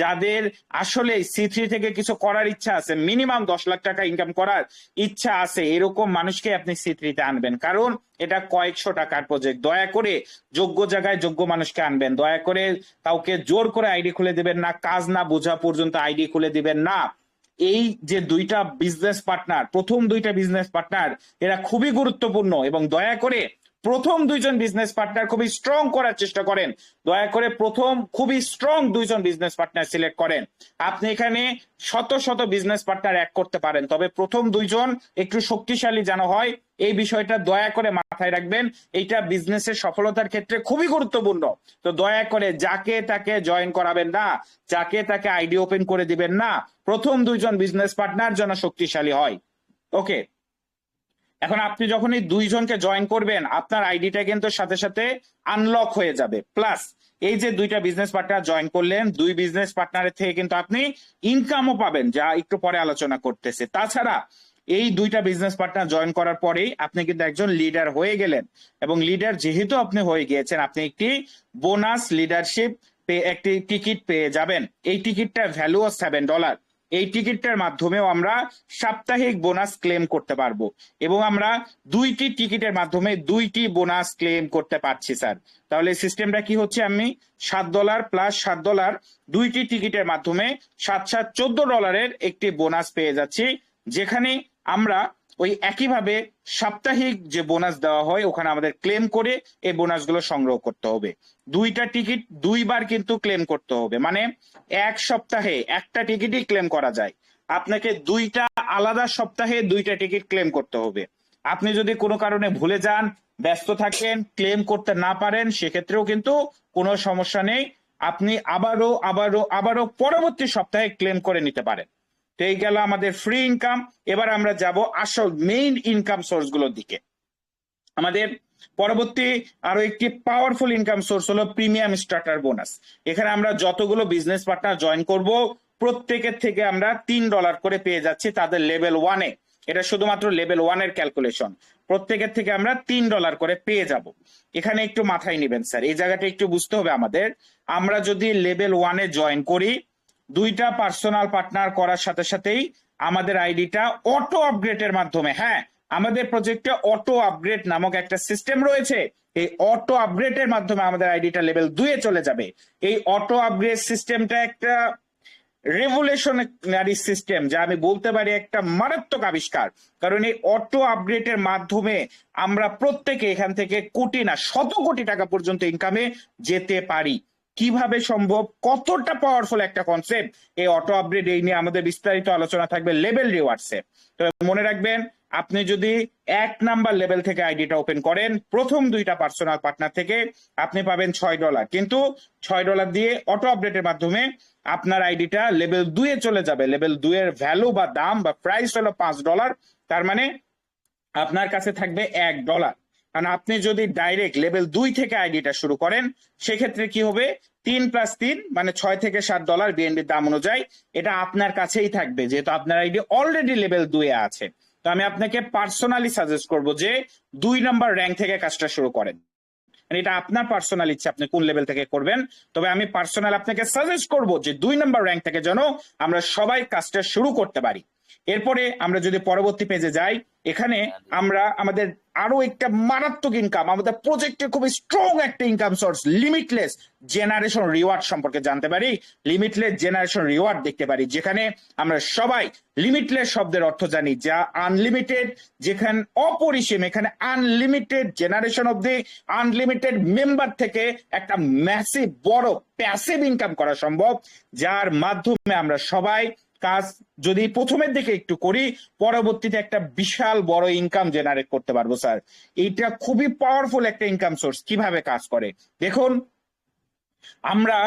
যাদের আসলে C3 থেকে কিছু করার ইচ্ছা আছে, মিনিমাম 10 লাখ টাকা ইনকাম করার ইচ্ছা আছে, এরকম মানুষকে আপনি C3 তে আনবেন, কারণ এটা কয়েকশো টাকার প্রজেক্ট। দয়া করে যোগ্য জায়গায় যোগ্য মানুষকে আনবেন, দয়া করে কাউকে জোর করে আইডি খুলে দিবেন না, কাজ না বোঝা পর্যন্ত আইডি খুলে দিবেন না। এই যে দুইটা বিজনেস পার্টনার, প্রথম দুইটা বিজনেস পার্টনার এরা খুবই গুরুত্বপূর্ণ, এবং দয়া করে প্রথম দুইজন বিজনেস পার্টনার খুবই স্ট্রং করার চেষ্টা করেন। দয়া করে প্রথম খুবই স্ট্রং দুইজন বিজনেস পার্টনার সিলেক্ট করেন। আপনি এখানে শত শত বিজনেস পার্টনার এক করতে পারেন, তবে প্রথম দুইজন একটু শক্তিশালী যেন হয়, এই বিষয়টা দয়া করে মাথায় রাখবেন। এইটা বিজনেসের সফলতার ক্ষেত্রে খুবই গুরুত্বপূর্ণ। তো দয়া করে যাকে তাকে জয়েন করাবেন না, যাকে তাকে আইডি ওপেন করে দিবেন না। প্রথম দুইজন বিজনেস পার্টনার যেন শক্তিশালী হয়। ওকে, এখন আপনি যখন এই দুইজনকে জয়েন করবেন, আপনার আইডিটা কিন্তু সাথে সাথে আনলক হয়ে যাবে। প্লাস এই যে দুইটা বিজনেস পার্টনার জয়েন করলেন, দুই বিজনেস পার্টনারের থেকে কিন্তু আপনি ইনকামও পাবেন, যা একটু পরে আলোচনা করতেছে। তাছাড়া এই দুইটা বিজনেস পার্টনার জয়েন করার পরেই আপনি কিন্তু একজন লিডার হয়ে গেলেন, এবং লিডার যেহেতু আপনি হয়ে গিয়েছেন, আপনি একটি বোনাস লিডারশিপ একটি টিকিট পেয়ে যাবেন। এই টিকিটটার ভ্যালু $7। এই টিকিটটার মাধ্যমেও আমরা সাপ্তাহিক বোনাস ক্লেম করতে পারবো, এবং আমরা দুইটি টিকিটের মাধ্যমে দুইটি বোনাস ক্লেম করতে পারছি স্যার। তাহলে সিস্টেমটা কি হচ্ছে, আমি $7 প্লাস $7 দুইটি টিকিটের মাধ্যমে $7 একটি বোনাস পেয়ে যাচ্ছি, যেখানে আমরা ওই একইভাবে সাপ্তাহিক যে বোনাস দেওয়া হয় ওখানে আমাদের ক্লেম করে এই বোনাসগুলো সংগ্রহ করতে হবে। দুইটা টিকিট দুইবার কিন্তু ক্লেম করতে হবে, মানে এক সপ্তাহে একটা টিকিটই ক্লেম করা যায়, আপনাকে দুইটা আলাদা সপ্তাহে দুইটা টিকিট ক্লেম করতে হবে। আপনি যদি কোনো কারণে ভুলে যান, ব্যস্ত থাকেন, ক্লেম করতে না পারেন, সেক্ষেত্রেও কিন্তু কোনো সমস্যা নেই, আপনি আবারও আবারও আবারও পরবর্তী সপ্তাহে ক্লেম করে নিতে পারেন। তো এই গেল আমাদের ফ্রি ইনকাম। এবার আমরা যাব আসল মেইন ইনকাম সোর্স গুলোর দিকে। আমাদের পরবর্তী আরো একটি পাওয়ারফুল ইনকাম সোর্স হলো প্রিমিয়াম স্টার্টার বোনাস। এখানে আমরা যতগুলো বিজনেস পার্টনার জয়েন করব, প্রত্যেকের থেকে আমরা $3 করে পেয়ে যাচ্ছি তাদের লেভেল 1-এ। এটা শুধুমাত্র লেভেল 1 এর ক্যালকুলেশন। প্রত্যেকের থেকে আমরা $3 করে পেয়ে যাব। এখানে একটু মাথায় নেবেন স্যার, এই জায়গাটা একটু বুঝতে হবে আমাদের। আমরা যদি লেভেল 1-এ জয়েন করি, দুইটা পার্সোনাল পার্টনার করার সাথে সাথেই আমাদের আইডিটা অটো আপগ্রেডের মাধ্যমে, হ্যাঁ আমাদের প্রজেক্টে অটো আপগ্রেড নামক একটা সিস্টেম রয়েছে, এই অটো আপগ্রেডের মাধ্যমে আমাদের আইডিটা লেভেল 2-এ চলে যাবে। এই অটো আপগ্রেড সিস্টেমটা একটা রেভলিউশনারি সিস্টেম, যা আমি বলতে পারি একটা মারাত্মক আবিষ্কার। কারণ এই অটো আপগ্রেডের মাধ্যমে আমরা প্রত্যেকে এখান থেকে কোটি না শত কোটি টাকা পর্যন্ত ইনকামে যেতে পারি। কিভাবে সম্ভব, কতটা পাওয়ারফুল একটা কনসেপ্ট এই অটো আপগ্রেড, এই নিয়ে আমাদের বিস্তারিত আলোচনা থাকবে লেভেল রিওয়ার্ডসে। তবে মনে রাখবেন, আপনি যদি 1 নাম্বার লেভেল থেকে আইডিটা ওপেন করেন, প্রথম দুইটা পার্সোনাল পার্টনার থেকে আপনি পাবেন $6, কিন্তু $6 দিয়ে অটো আপডেটের মাধ্যমে আপনার আইডিটা লেভেল 2-এ চলে যাবে। লেভেল 2-এর ভ্যালু বা দাম বা প্রাইস হলো $5, তার মানে আপনার কাছে থাকবে $1। কারণ আপনি যদি ডাইরেক্ট লেভেল 2 থেকে আইডিটা শুরু করেন, সেক্ষেত্রে কি হবে, 3 + 3 মানে $6 থেকে $7 বিএনবির দাম অনুযায়ী এটা আপনার কাছেই থাকবে, যেহেতু আপনার আইডি অলরেডি লেভেল 2-এ আছে। তো আমি আপনাকে পার্সোনালি সাজেস্ট করব যে 2 নাম্বার র্যাঙ্ক থেকে কাজটা শুরু করেন। এটা আপনার পার্সোনাল ইচ্ছা আপনি কোন লেভেল থেকে করবেন, তবে আমি পার্সোনাল আপনাকে সাজেস্ট করব যে 2 নাম্বার র্যাঙ্ক থেকে যেন আমরা সবাই কাজটা শুরু করতে পারি। এরপরে আমরা যদি পরবর্তী পেজে যাই, এখানে আমরা আমাদের আরো একটা মারাত্মক ইনকাম, আমাদের প্রজেক্টে খুবই স্ট্রং একটা income source limitless generation reward সম্পর্কে জানতে পারি। লিমিটলেস জেনারেশন রিওয়ার্ড দেখতে পারি, যেখানে আমরা সবাই লিমিটলেস শব্দের অর্থ জানি, যা আনলিমিটেড, যেখানে অপরিসীম, এখানে unlimited generation of the unlimited member থেকে একটা ম্যাসিভ বড় প্যাসিভ ইনকাম করা সম্ভব, যার মাধ্যমে আমরা সবাই কাজ যদি প্রথমের দিকে একটু করি, পরবর্তীতে একটা বিশাল বড় ইনকাম জেনারেট করতে পারবো স্যার। এইটা খুবই পাওয়ারফুল একটা ইনকাম সোর্স। কিভাবে কাজ করে দেখুন, আমরা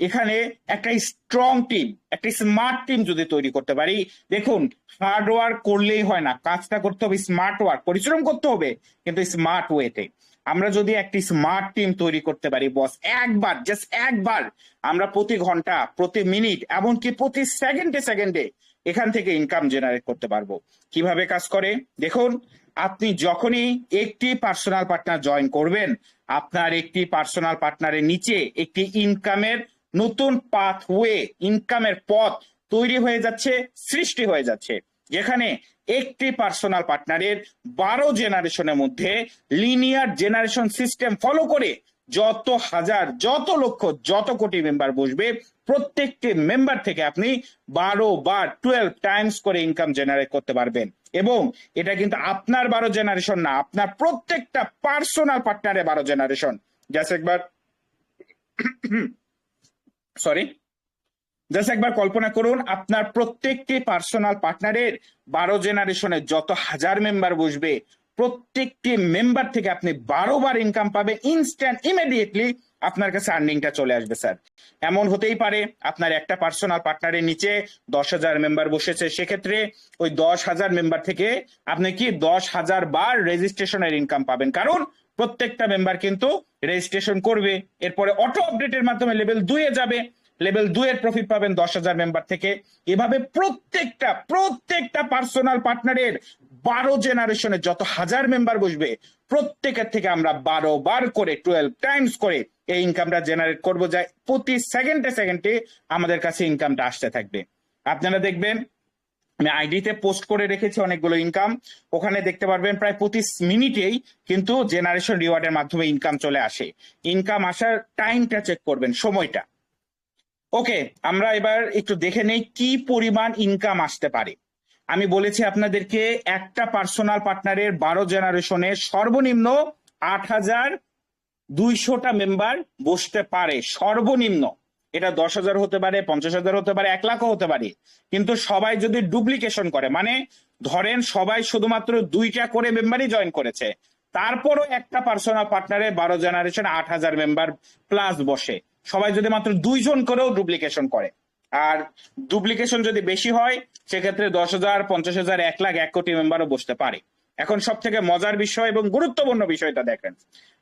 এখানে একটা স্ট্রং টিম, একটা স্মার্ট টিম যদি তৈরি করতে পারি, দেখুন হার্ড ওয়ার্ক করলেই হয় না, কাজটা করতে হবে স্মার্ট ওয়ার্ক, পরিশ্রম করতে হবে কিন্তু স্মার্ট ওয়েতে। আমরা যদি একটি স্মার্ট টিম তৈরি করতে পারি বস, একবার জাস্ট একবার আমরা প্রতি ঘন্টা, প্রতি মিনিট, এমনকি প্রতি সেকেন্ডে সেকেন্ডে এখান থেকে ইনকাম জেনারেট করতে পারবো। কিভাবে কাজ করে দেখুন, আপনি যখনই একটি পার্সোনাল পার্টনার জয়েন করবেন, আপনার একটি পার্সোনাল পার্টনারের নিচে একটি ইনকামের নতুন পাথওয়ে, ইনকামের পথ তৈরি হয়ে যাচ্ছে, সৃষ্টি হয়ে যাচ্ছে, যেখানে একটি পার্সোনাল পার্টনারের 12 জেনারেশনের মধ্যে লিনিয়ার জেনারেশন সিস্টেম ফলো করে যত হাজার, যত লক্ষ, যত কোটি মেম্বার বসবে, প্রত্যেকটি মেম্বার থেকে আপনি 12 বা 12 টাইমস করে ইনকাম জেনারেট করতে পারবেন। এবং এটা কিন্তু আপনার 12 জেনারেশন না, আপনার প্রত্যেকটা পার্সোনাল পার্টনারে 12 জেনারেশন। জাস্ট একবার সরি জাস্ট একবার কল্পনা করুন, আপনার প্রত্যেকটি পার্সোনাল পার্টনারের 12 জেনারেশনের যত হাজার মেম্বার বসবে, প্রত্যেকটি মেম্বার থেকে আপনি 12 বার ইনকাম পাবেন ইনস্ট্যান্ট, ইমিডিয়েটলি আপনার কাছে আর্নিংটা চলে আসবে। স্যার, এমন হতেই পারে আপনার একটা পার্সোনাল পার্টনারের নিচে 10,000 মেম্বার বসেছে, সেক্ষেত্রে ওই 10,000 মেম্বার থেকে আপনি কি 10,000 বার রেজিস্ট্রেশনের ইনকাম পাবেন, কারণ প্রত্যেকটা মেম্বার কিন্তু রেজিস্ট্রেশন করবে, এরপরে অটো আপডেটের মাধ্যমে লেভেল 2 এ যাবে, লেভেল 2 এর প্রফিট পাবেন 10,000 মেম্বার থেকে। এভাবে প্রত্যেকটা পার্সোনাল পার্টনারের 12 জেনারেশনের যত হাজার মেম্বার বসবে, প্রত্যেকের থেকে আমরা 12 বার করে 12 টাইমস করে এই ইনকামটা জেনারেট করবো, যা প্রতি সেকেন্ডে আমাদের কাছে ইনকামটা আসতে থাকবে। আপনারা দেখবেন আমি আইডিতে পোস্ট করে রেখেছি অনেকগুলো ইনকাম, ওখানে দেখতে পারবেন প্রায় প্রতি মিনিটেই কিন্তু জেনারেশন রিওয়ার্ডের মাধ্যমে ইনকাম চলে আসে। ইনকাম আসার টাইমটা চেক করবেন, সময়টা। ওকে, আমরা এবার একটু দেখে নেই কি পরিমাণ ইনকাম আসতে পারে। আমি বলেছি আপনাদেরকে একটা পার্সোনাল পার্টনারের 12 জেনারেশনে সর্বনিম্ন 8,200টা মেম্বার বসতে পারে, সর্বনিম্ন। এটা 10,000 হতে পারে, 50,000 হতে পারে, 1 লাখও হতে পারে। কিন্তু সবাই যদি ডুপ্লিকেশন করে, মানে ধরেন সবাই শুধুমাত্র 2টা করে মেম্বারই জয়েন করেছে, তারপরও একটা পার্সোনাল পার্টনারে 12 জেনারেশন 8,000 মেম্বার প্লাস বসে, সবাই যদি মাত্র 2 জন করেও ডুপ্লিকেশন করে, আর ডুপ্লিকেশন যদি বেশি হয় সেক্ষেত্রে 10,000, 50,000, 1 লাখ, 1 কোটি মেম্বারও বসতে পারে। এখন সব থেকে মজার বিষয় এবং গুরুত্বপূর্ণ বিষয়টা দেখেন,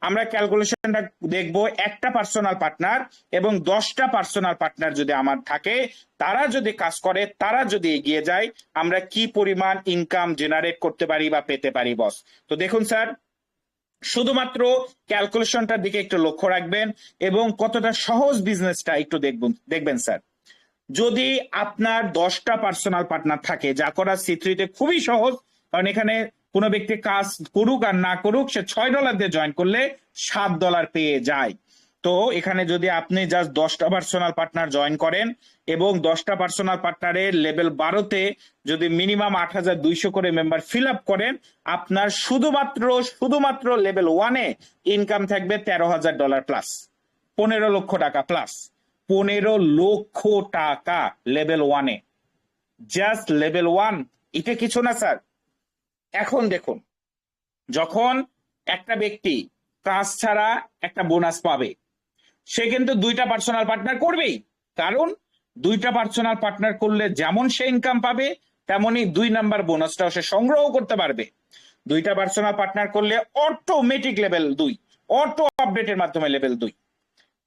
আমরা ক্যালকুলেশনটা দেখবো, একটা পার্সোনাল পার্টনার এবং 10টা পার্সোনাল পার্টনার যদি আমার থাকে, তারা যদি কাজ করে, তারা যদি এগিয়ে যায়, আমরা কি পরিমাণ ইনকাম জেনারেট করতে পারি বা পেতে পারি বস। তো দেখুন স্যার, শুধুমাত্র ক্যালকুলেশনটার দিকে একটু লক্ষ্য রাখবেন এবং কতটা সহজ বিজনেসটা একটু দেখবেন স্যার। যদি আপনার 10টা পার্সোনাল পার্টনার থাকে, যা করা C3 তে খুবই সহজ, কারণ এখানে কোনো ব্যক্তি কাজ করুক আর না করুক, সে $6 দিয়ে জয়েন করলে $7 পেয়ে যায়। তো এখানে যদি আপনি জাস্ট 10টা পার্সোনাল পার্টনার জয়েন করেন এবং 10টা পার্সোনাল পার্টনারের লেভেল 12তে যদি মিনিমাম 8,200 করে মেম্বার ফিল আপ করেন, আপনার শুধুমাত্র লেভেল 1-এ ইনকাম থাকবে $13,000 প্লাস, 15 লক্ষ টাকা প্লাস, 15 লক্ষ টাকা লেভেল 1-এ, জাস্ট লেভেল 1। এটা কিছু না স্যার। এখন দেখুন, যখন একটা ব্যক্তি কাজ ছাড়া একটা বোনাস পাবে, সে কিন্তু 2টা পার্সোনাল পার্টনার করবেই, কারণ 2টা পার্সোনাল পার্টনার করলে যেমন সে ইনকাম পাবে, তেমনি 2 নাম্বার বোনাসটাও সে সংগ্রহ করতে পারবে। 2টা পার্সোনাল পার্টনার করলে অটোমেটিক লেভেল 2, অটো আপডেটের মাধ্যমে লেভেল 2।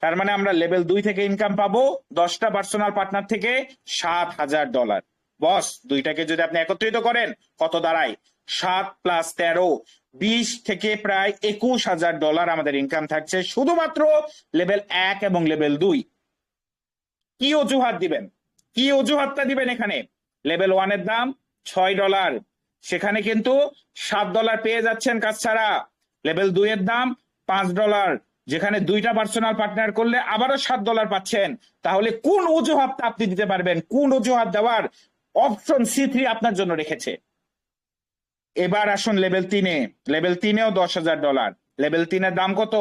তার মানে আমরা লেভেল 2 থেকে ইনকাম পাবো 10টা পার্সোনাল পার্টনার থেকে $7,000। বস, 2টাকে যদি আপনি একত্রিত করেন কত দাঁড়ায়? 7 + 13, 20 থেকে প্রায় $21,000 আমাদের ইনকাম থাকছে শুধুমাত্র লেভেল 1 এবং লেভেল 2। কি অজুহাত দিবেন? কি অজুহাতটা দিবেন? এখানে লেভেল 1 এর দাম $6, সেখানে কিন্তু $7 পেয়ে যাচ্ছেন কাজ ছাড়া। লেভেল 2 এর দাম $5, যেখানে 2টা পার্সোনাল পার্টনার করলে আবারও $7 পাচ্ছেন। তাহলে কোন অজুহাতটা আপনি দিতে পারবেন? কোন অজুহাত দেওয়ার অপশন C3 আপনার জন্য রেখেছে? এবার আসুন লেভেল 3-এ। লেভেল 3-এও $10,000। লেভেল 3 এর দাম কত?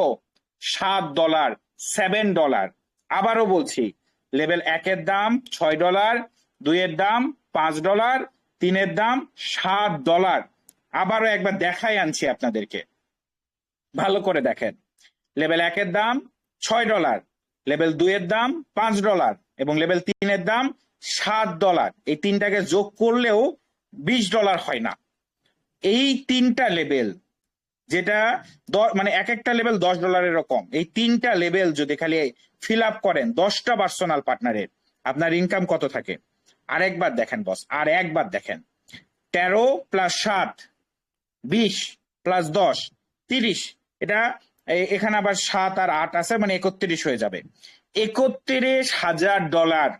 $7, $7। আবারও বলছি, লেভেল 1 এর দাম $6, 2 এর দাম $5, 3 এর দাম $7। আবারও একবার দেখাই আনছি আপনাদেরকে, ভালো করে দেখেন। লেভেল 1 এর দাম $6, লেভেল 2 এর দাম $5 এবং লেভেল 3 এর দাম $7। এই তিনটাকে যোগ করলেও $20 হয় না। এই 3টা লেভেল, যেটা মানে এক একটা লেভেল $10 এরকম, এই 3টা লেভেল যদি খালি ফিল আপ করেন 10টা পার্সোনাল পার্টনারের, আপনার ইনকাম কত থাকে? আর একবার দেখেন বস, আর একবার দেখেন, 13 + 7 20 + 10 30, এটা এখানে আবার 7 আর 8 আছে, মানে 31 হয়ে যাবে। $31,000,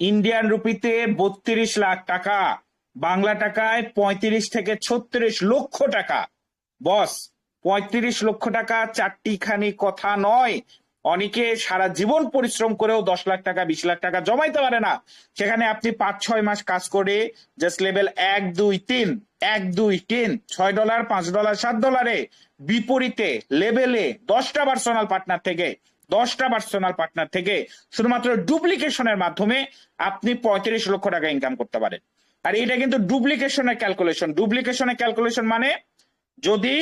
ইন্ডিয়ান রুপিতে 32 লাখ টাকা, বাংলা টাকায় 35 থেকে 36 লক্ষ টাকা। বস, 35 লক্ষ টাকা চারটিখানি কথা নয়। অনেকে সারা জীবন পরিশ্রম করেও 10 লাখ টাকা 20 লাখ টাকা জমাইতে পারে না। সেখানে আপনি 5-6 মাস কাজ করে জাস্ট লেভেল 1 2 3 1 2 3 $6 $5 $7 বিপরীতে লেভেলে 10টা পার্সোনাল পার্টনার থেকে শুধুমাত্র ডুপ্লিকেশনের মাধ্যমে আপনি 35 লক্ষ টাকা ইনকাম করতে পারেন। আর এটা কিন্তু ডুপ্লিকেশনের ক্যালকুলেশন মানে যদি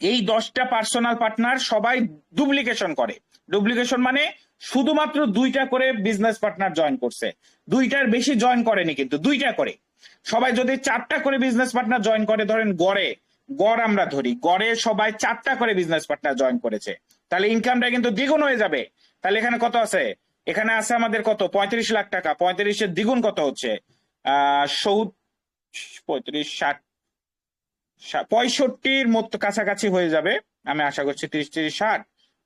এই 10টা পার্সোনাল পার্টনার সবাই ডুপ্লিকেশন মানে শুধুমাত্র 2টা করে বিজনেস পার্টনার জয়েন করছে, 2টার বেশি জয়েন করেনি, কিন্তু 2টা করে। সবাই যদি 4টা করে বিজনেস পার্টনার জয়েন করে, ধরেন গড় আমরা ধরি, গড়ে সবাই 4টা করে বিজনেস পার্টনার জয়েন করেছে, তাহলে ইনকামটা কিন্তু দ্বিগুণ হয়ে যাবে। তাহলে এখানে কত আছে? এখানে আছে আমাদের কত? 35 লাখ টাকা। 35-এর দ্বিগুণ কত হচ্ছে? 35 60 65-র মতো কাছাকাছি হয়ে যাবে, আমি আশা করছি। 30-30-60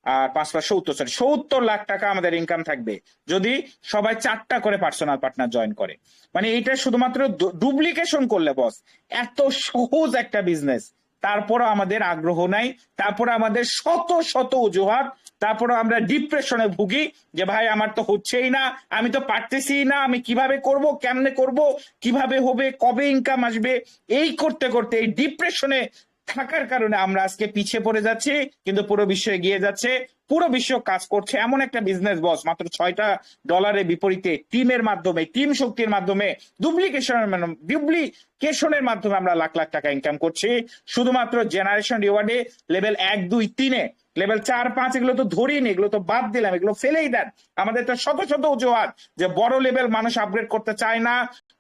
আর 5+70, 70 লাখ টাকা আমাদের ইনকাম থাকবে যদি সবাই 4টা করে পার্সোনাল পার্টনার জয়েন করে। মানে এইটা শুধুমাত্র ডুপ্লিকেশন করলে বস, এত সহজ একটা বিজনেস, তারপরও আমাদের আগ্রহ নাই, তারপরে আমাদের শত শত অজুহাত, তারপরে আমরা ডিপ্রেশনে ভুগি যে ভাই আমার তো হচ্ছেই না, আমি তো পারতেছি না, আমি কিভাবে করব, কেমনে করব, কিভাবে হবে, কবে ইনকাম আসবে, এই করতে করতে এই ডিপ্রেশনে থাকার কারণে আমরা আজকে পিছিয়ে পড়ে যাচ্ছি। কিন্তু পুরো বিশ্ব এগিয়ে যাচ্ছে, পুরো বিশ্ব কাজ করছে এমন একটা বিজনেস বস, মাত্র $6 বিপরীতে টিমের মাধ্যমে, টিম শক্তির মাধ্যমে, ডুপ্লিকেশনের মাধ্যমে আমরা লাখ লাখ টাকা ইনকাম করছি শুধুমাত্র জেনারেশন রিওয়ার্ডে। লেভেল 1 2 3-এ, লেভেল 4 5 এগুলো তো ধরিনি, এগুলো তো বাদ দিলাম, এগুলো ফেলেই দেন। আমাদের তো শত শত অজুহাত যে বড় লেভেল মানুষ আপগ্রেড করতে চায় না,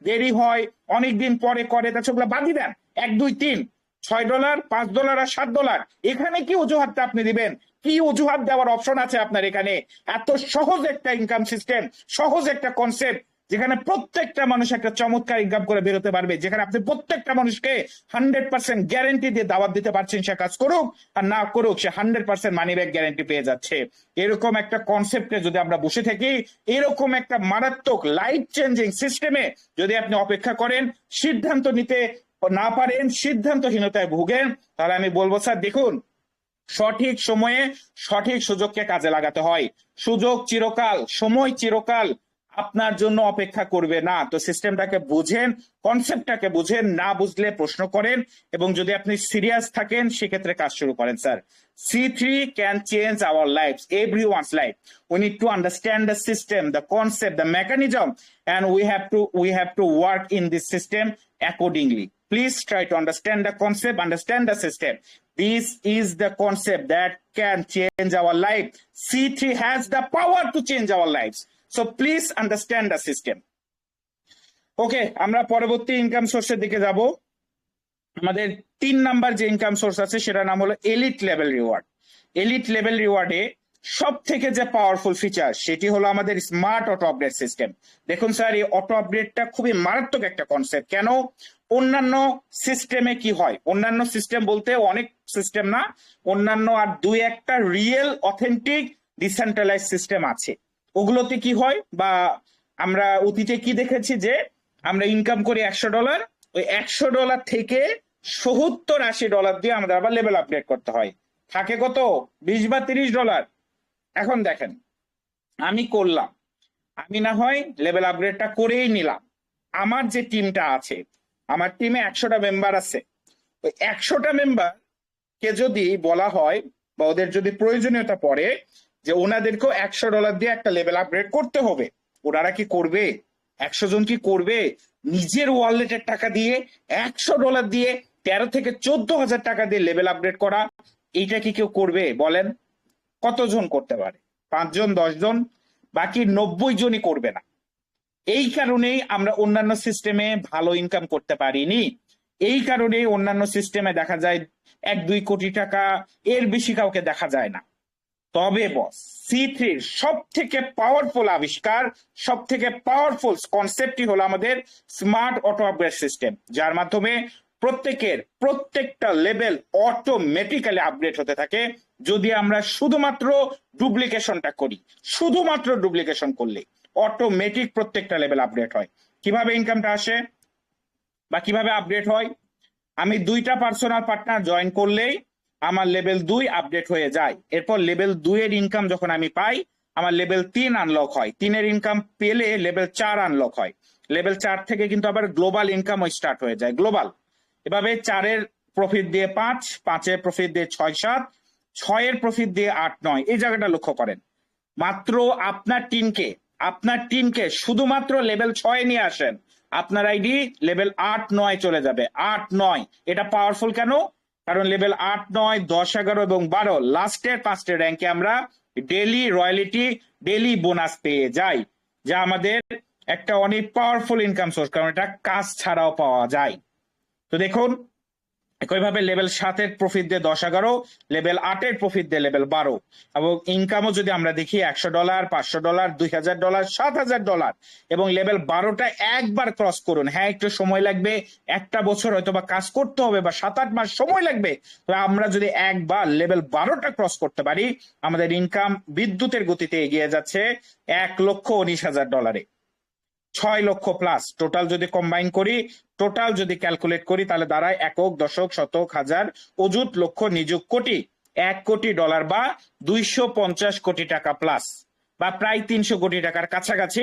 দেরি হয়, অনেকদিন পরে করে, তা সেগুলো বাদই দেন। 1 2 3 $6 $5 আর $7, এখানে কি অজুহাতটা আপনি দিবেন? কি অজুহাত দেওয়ার অপশন আছে আপনার এখানে? এত সহজ একটা ইনকাম সিস্টেম, সহজ একটা কনসেপ্ট, যেখানে প্রত্যেকটা মানুষ একটা চমৎকার ইনকাম করে বেরোতে পারবে, যেখানে আপনি প্রত্যেকটা মানুষকে 100% গ্যারেন্টি দিয়ে দাওয়াত দিতে পারছেন, সে কাজ করুক আর না করুক সে 100% মানি ব্যাক গ্যারেন্টি পেয়ে যাচ্ছে। এরকম একটা কনসেপ্টে যদি আমরা বসে থাকি, এরকম একটা মারাত্মক লাইফ চেঞ্জিং সিস্টেমে যদি আপনি অপেক্ষা করেন, সিদ্ধান্ত নিতে না পারেন, সিদ্ধান্তহীনতায় ভুগেন, তাহলে আমি বলবো স্যার দেখুন, সঠিক সময়ে সঠিক সুযোগকে কাজে লাগাতে হয়। সুযোগ চিরকাল, সময় চিরকাল আপনার জন্য অপেক্ষা করবে না। তো সিস্টেমটাকে বুঝেন, কনসেপ্টটাকে বুঝেন, না বুঝলে প্রশ্ন করেন, এবং যদি আপনি সিরিয়াস থাকেন সেক্ষেত্রে কাজ শুরু করেন। Sir, C3 can change our lives, everyone's life. We need to understand the system, the concept, the mechanism, and we have to work in this system accordingly. Please try to understand the concept, understand the system. This is the concept that can change our life. C3 has the power to change our lives. So please understand the system. ওকে, আমরা পরবর্তী income সোর্সের দিকে যাব। আমাদের 3 number যে income source আছে সেটার নাম হলো elite level reward. Elite level রিওয়ার্ডে সব থেকে যে পাওয়ারফুল ফিচার সেটি হলো আমাদের স্মার্ট অটো আপডেট সিস্টেম। দেখুন স্যার, এই অটো আপডেটটা খুবই মারাত্মক একটা কনসেপ্ট। কেন? অন্যান্য সিস্টেমে কি হয়, অন্যান্য সিস্টেম বলতে অনেক সিস্টেম না, অন্যান্য আর 2-1টা রিয়েল অথেন্টিক ডিসেন্ট্রালাইজ সিস্টেম আছে, ওগুলোতে কি হয়, বা আমরা অতীতে কি দেখেছি যে আমরা ইনকাম করি $100, ওই $100 থেকে $70-80 দিয়ে আমাদের আবার লেভেল আপডেট করতে হয়, থাকে কত? $20 বা $30। এখন দেখেন, আমি করলাম, আমি না হয় লেভেল আপগ্রেডটা করেই নিলাম, আমার যে টিমটা আছে, আমার টিমে 100টা মেম্বার আছে, ওই 100টা মেম্বার কে যদি বলা হয় বা ওদের যদি প্রয়োজনীয়তা পড়ে যে ওনাদেরকেও $100 দিয়ে একটা লেভেল আপগ্রেড করতে হবে, ওনারা কি করবে? 100 জন কি করবে নিজের ওয়ালেটের টাকা দিয়ে $100 দিয়ে 13 থেকে 14,000 টাকা দিয়ে লেভেল আপগ্রেড করা? এইটা কি কেউ করবে বলেন? কতজন করতে পারে? 5 জন, 10 জন, বাকি 90 জনই করবে না। এই কারণেই আমরা অন্যান্য সিস্টেমে ভালো ইনকাম করতে পারিনি। এই কারণেই অন্যান্য সিস্টেমে দেখা যায় 1-2 কোটি টাকা, এর বেশি কাউকে দেখা যায় না। তবে বস C3 সব থেকে পাওয়ারফুল আবিষ্কার, সব থেকে পাওয়ারফুল কনসেপ্টই হলো আমাদের স্মার্ট অটো আপগ্রেড সিস্টেম, যার মাধ্যমে প্রত্যেকটা লেভেল অটোমেটিক্যালি আপগ্রেড হতে থাকে যদি আমরা শুধুমাত্র ডুপ্লিকেশনটা করি। শুধুমাত্র ডুপ্লিকেশন করলে অটোমেটিক প্রত্যেকটা লেভেল আপগ্রেড হয়। কিভাবে ইনকামটা আসে বা কিভাবে আপডেট হয়? আমি 2টা পার্সোনাল পার্টনার জয়েন করলেই আমার লেভেল 2 আপডেট হয়ে যায়। এরপর লেভেল 2 এর ইনকাম যখন আমি পাই, আমার লেভেল 3 আনলক হয়। 3 এর ইনকাম পেলে লেভেল 4 আনলক হয়। লেভেল 4 থেকে কিন্তু আবার গ্লোবাল ইনকামও স্টার্ট হয়ে যায়, গ্লোবাল। এভাবে 4 এর প্রফিট দিয়ে 5, 5 এর প্রফিট দিয়ে 6, 7, 6 এর প্রফিট দিয়ে 8, 9। এই জায়গাটা লক্ষ্য করেন। মাত্র আপনার টিমকে শুধুমাত্র লেভেল 6 নিয়ে আসেন, আপনার আইডি লেভেল 8, 9 চলে যাবে। 8, 9 এটা পাওয়ারফুল কেন? কারণ লেভেল 8, 9, 10, 11 এবং 12 লাস্টের 5টে র্যাঙ্কে আমরা ডেইলি রয়্যালিটি, ডেইলি বোনাস পেয়ে যাই, যা আমাদের একটা অনেক পাওয়ারফুল ইনকাম সোর্স, কারণ এটা কাজ ছাড়াও পাওয়া যায়। তো দেখুন, একইভাবে লেভেল 7 এর প্রফিট দিয়ে 10, 11, লেভেল 8 এর প্রফিট দিয়ে লেভেল 12। এবং ইনকামও যদি আমরা দেখি $100, $500, $2000, $7000 এবং লেভেল 12টা একবার ক্রস করুন। হ্যাঁ, একটু সময় লাগবে, একটা বছর হয়তো বা কাজ করতে হবে বা 7-8 মাস সময় লাগবে। তো আমরা যদি একবার লেভেল 12টা ক্রস করতে পারি, আমাদের ইনকাম বিদ্যুতের গতিতে এগিয়ে যাচ্ছে $1,19,000। 6 লক্ষ প্লাস টোটাল যদি কম্বাইন করি, টোটাল যদি ক্যালকুলেট করি, তাহলে দাঁড়ায় একক, দশক, শতক, হাজার, অযুত, লক্ষ, নিযুত, কোটি। $1 কোটি বা 250 কোটি টাকা প্লাস, বা প্রায় 300 কোটি টাকার কাছাকাছি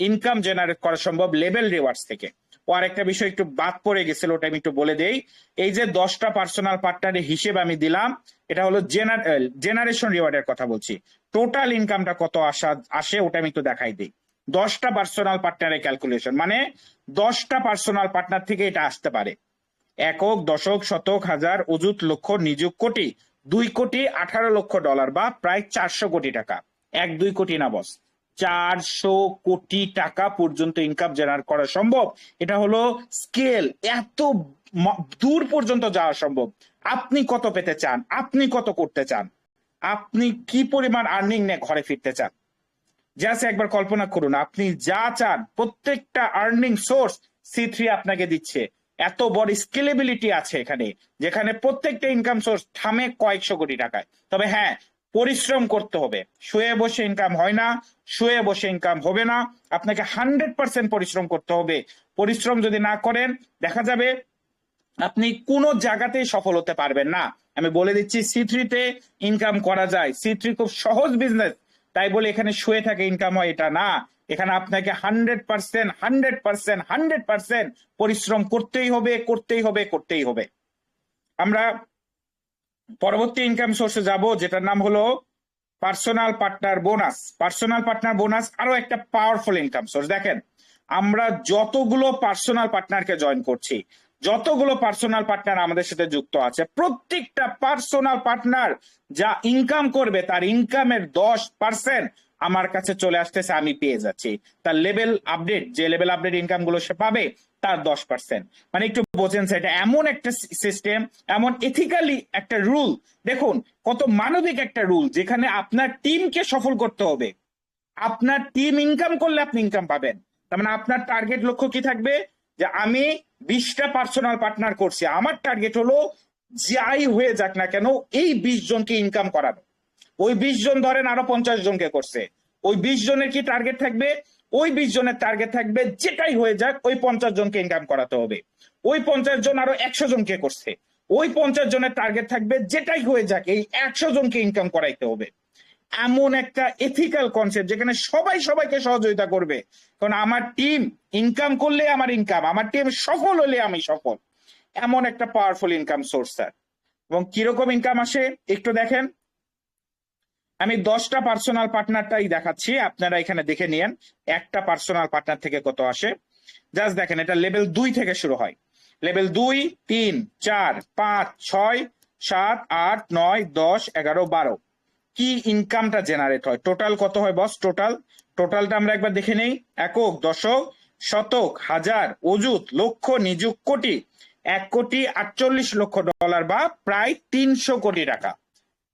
ইনকাম জেনারেট করা সম্ভব লেভেল রিওয়ার্ডস থেকে। ও আরেকটা বিষয় একটু বাদ পড়ে গেছিল, ওটা আমি একটু বলে দেই। এই যে 10টা পার্সোনাল পার্টনারের হিসেব আমি দিলাম, এটা হলো জেনারেশন রিওয়ার্ডের কথা বলছি। টোটাল ইনকামটা কত আসে ওটা আমি একটু দেখাই দিই। 10টা পার্সোনাল পার্টনারের ক্যালকুলেশন, মানে 10টা পার্সোনাল পার্টনার থেকে এটা আসতে পারে একক, দশক, শতক, হাজার, অযুত, লক্ষ, নিযুত, কোটি। $2,18,00,000 বা প্রায় 400 কোটি টাকা। 1-2 কোটি না বস, 400 কোটি টাকা পর্যন্ত ইনকাম জেনারেট করা সম্ভব। এটা হলো স্কেল, এত দূর পর্যন্ত যাওয়া সম্ভব। আপনি কত পেতে চান? আপনি কত করতে চান? আপনি কি পরিমাণ আর্নিং নিয়ে ঘরে ফিরতে চান? জাস্ট একবার কল্পনা করুন, আপনি যা চান প্রত্যেকটা আর্নিং সোর্স C3 আপনাকে দিচ্ছে। এত বড় স্কেলেবিলিটি আছে এখানে, যেখানে প্রত্যেকটা ইনকাম সোর্স থামে কয়েকশো কোটি টাকায়। তবে হ্যাঁ, পরিশ্রম করতে হবে। শুয়ে বসে ইনকাম হয় না, শুয়ে বসে ইনকাম হবে না। আপনাকে 100% পরিশ্রম করতে হবে। পরিশ্রম যদি না করেন, দেখা যাবে আপনি কোনো জায়গাতেই সফল হতে পারবেন না। আমি বলে দিচ্ছি, C3-তে ইনকাম করা যায়। C3 খুব সহজ বিজনেস, তাই বলে এখানে শুয়ে থাকে ইনকাম হয় এটা না। এখানে আপনাকে 100% পরিশ্রম করতেই হবে। আমরা পরবর্তী ইনকাম সোর্সে যাব, যেটার নাম হলো personal partner bonus. Personal partner bonus আরো একটা পাওয়ারফুল ইনকাম সোর্স। দেখেন, আমরা যতগুলো পার্সোনাল পার্টনারকে জয়েন করছি, যতগুলো পার্সোনাল পার্টনার আমাদের সাথে যুক্ত আছে, প্রত্যেকটা পার্সোনাল পার্টনার যা ইনকাম করবে তার ইনকামের 10% আমার কাছে চলে আসতেছে, আমি পেয়ে যাচ্ছি। তার লেভেল আপডেট, যে লেভেল আপডেট ইনকাম গুলো সে পাবে, তার 10%। মানে একটু বোঝেন, এটা এমন একটা সিস্টেম, এমন এথিক্যালি একটা রুল। দেখুন কত মানবিক একটা রুল, যেখানে আপনার টিমকে সফল করতে হবে। আপনার টিম ইনকাম করলে আপনি ইনকাম পাবেন। তার মানে আপনার টার্গেট লক্ষ্য কি থাকবে? যে আমি 20টা পার্সোনাল পার্টনার করছি, আমার টার্গেট হলো যাই হয়ে যাক না কেন এই 20 জনকে ইনকাম করানো। ওই 20 জন ধরেন আরো 50 জনকে করছে, ওই 20 জনের কি টার্গেট থাকবে? ওই 20 জনের টার্গেট থাকবে যেটাই হয়ে যাক ওই 50 জনকে ইনকাম করাতে হবে। ওই 50 জন আরো 100 জনকে করছে, ওই 50 জনের টার্গেট থাকবে যেটাই হয়ে যাক এই 100 জনকে ইনকাম করাইতে হবে। এমন একটা এথিক্যাল কনসেপ্ট যেখানে সবাই সবাইকে সহযোগিতা করবে। কারণ আমার টিম ইনকাম করলে আমার ইনকাম, আমার টিম সফল হলে আমি সফল। এমন একটা পাওয়ারফুল ইনকাম সোর্স স্যার। এবং কিরকম ইনকাম আসে একটু দেখেন। আমি 10টা পার্সোনাল পার্টনারটাই দেখাচ্ছি, আপনারা এখানে দেখে নিয়েন একটা পার্সোনাল পার্টনার থেকে কত আসে। জাস্ট দেখেন, এটা লেভেল 2 থেকে শুরু হয়। লেভেল 2, 3, 4, 5, 6, 7, 8, 9, 10, 11, 12 কি ইনকামটা জেনারেট হয়। টোটাল কত হয় বস? টোটালটা আমরা একবার দেখে নেই। একক, দশক, শতক, হাজার, অযুত, লক্ষ, নিযুত, কোটি। $1,48,00,000 বা প্রায় 300 কোটি টাকা।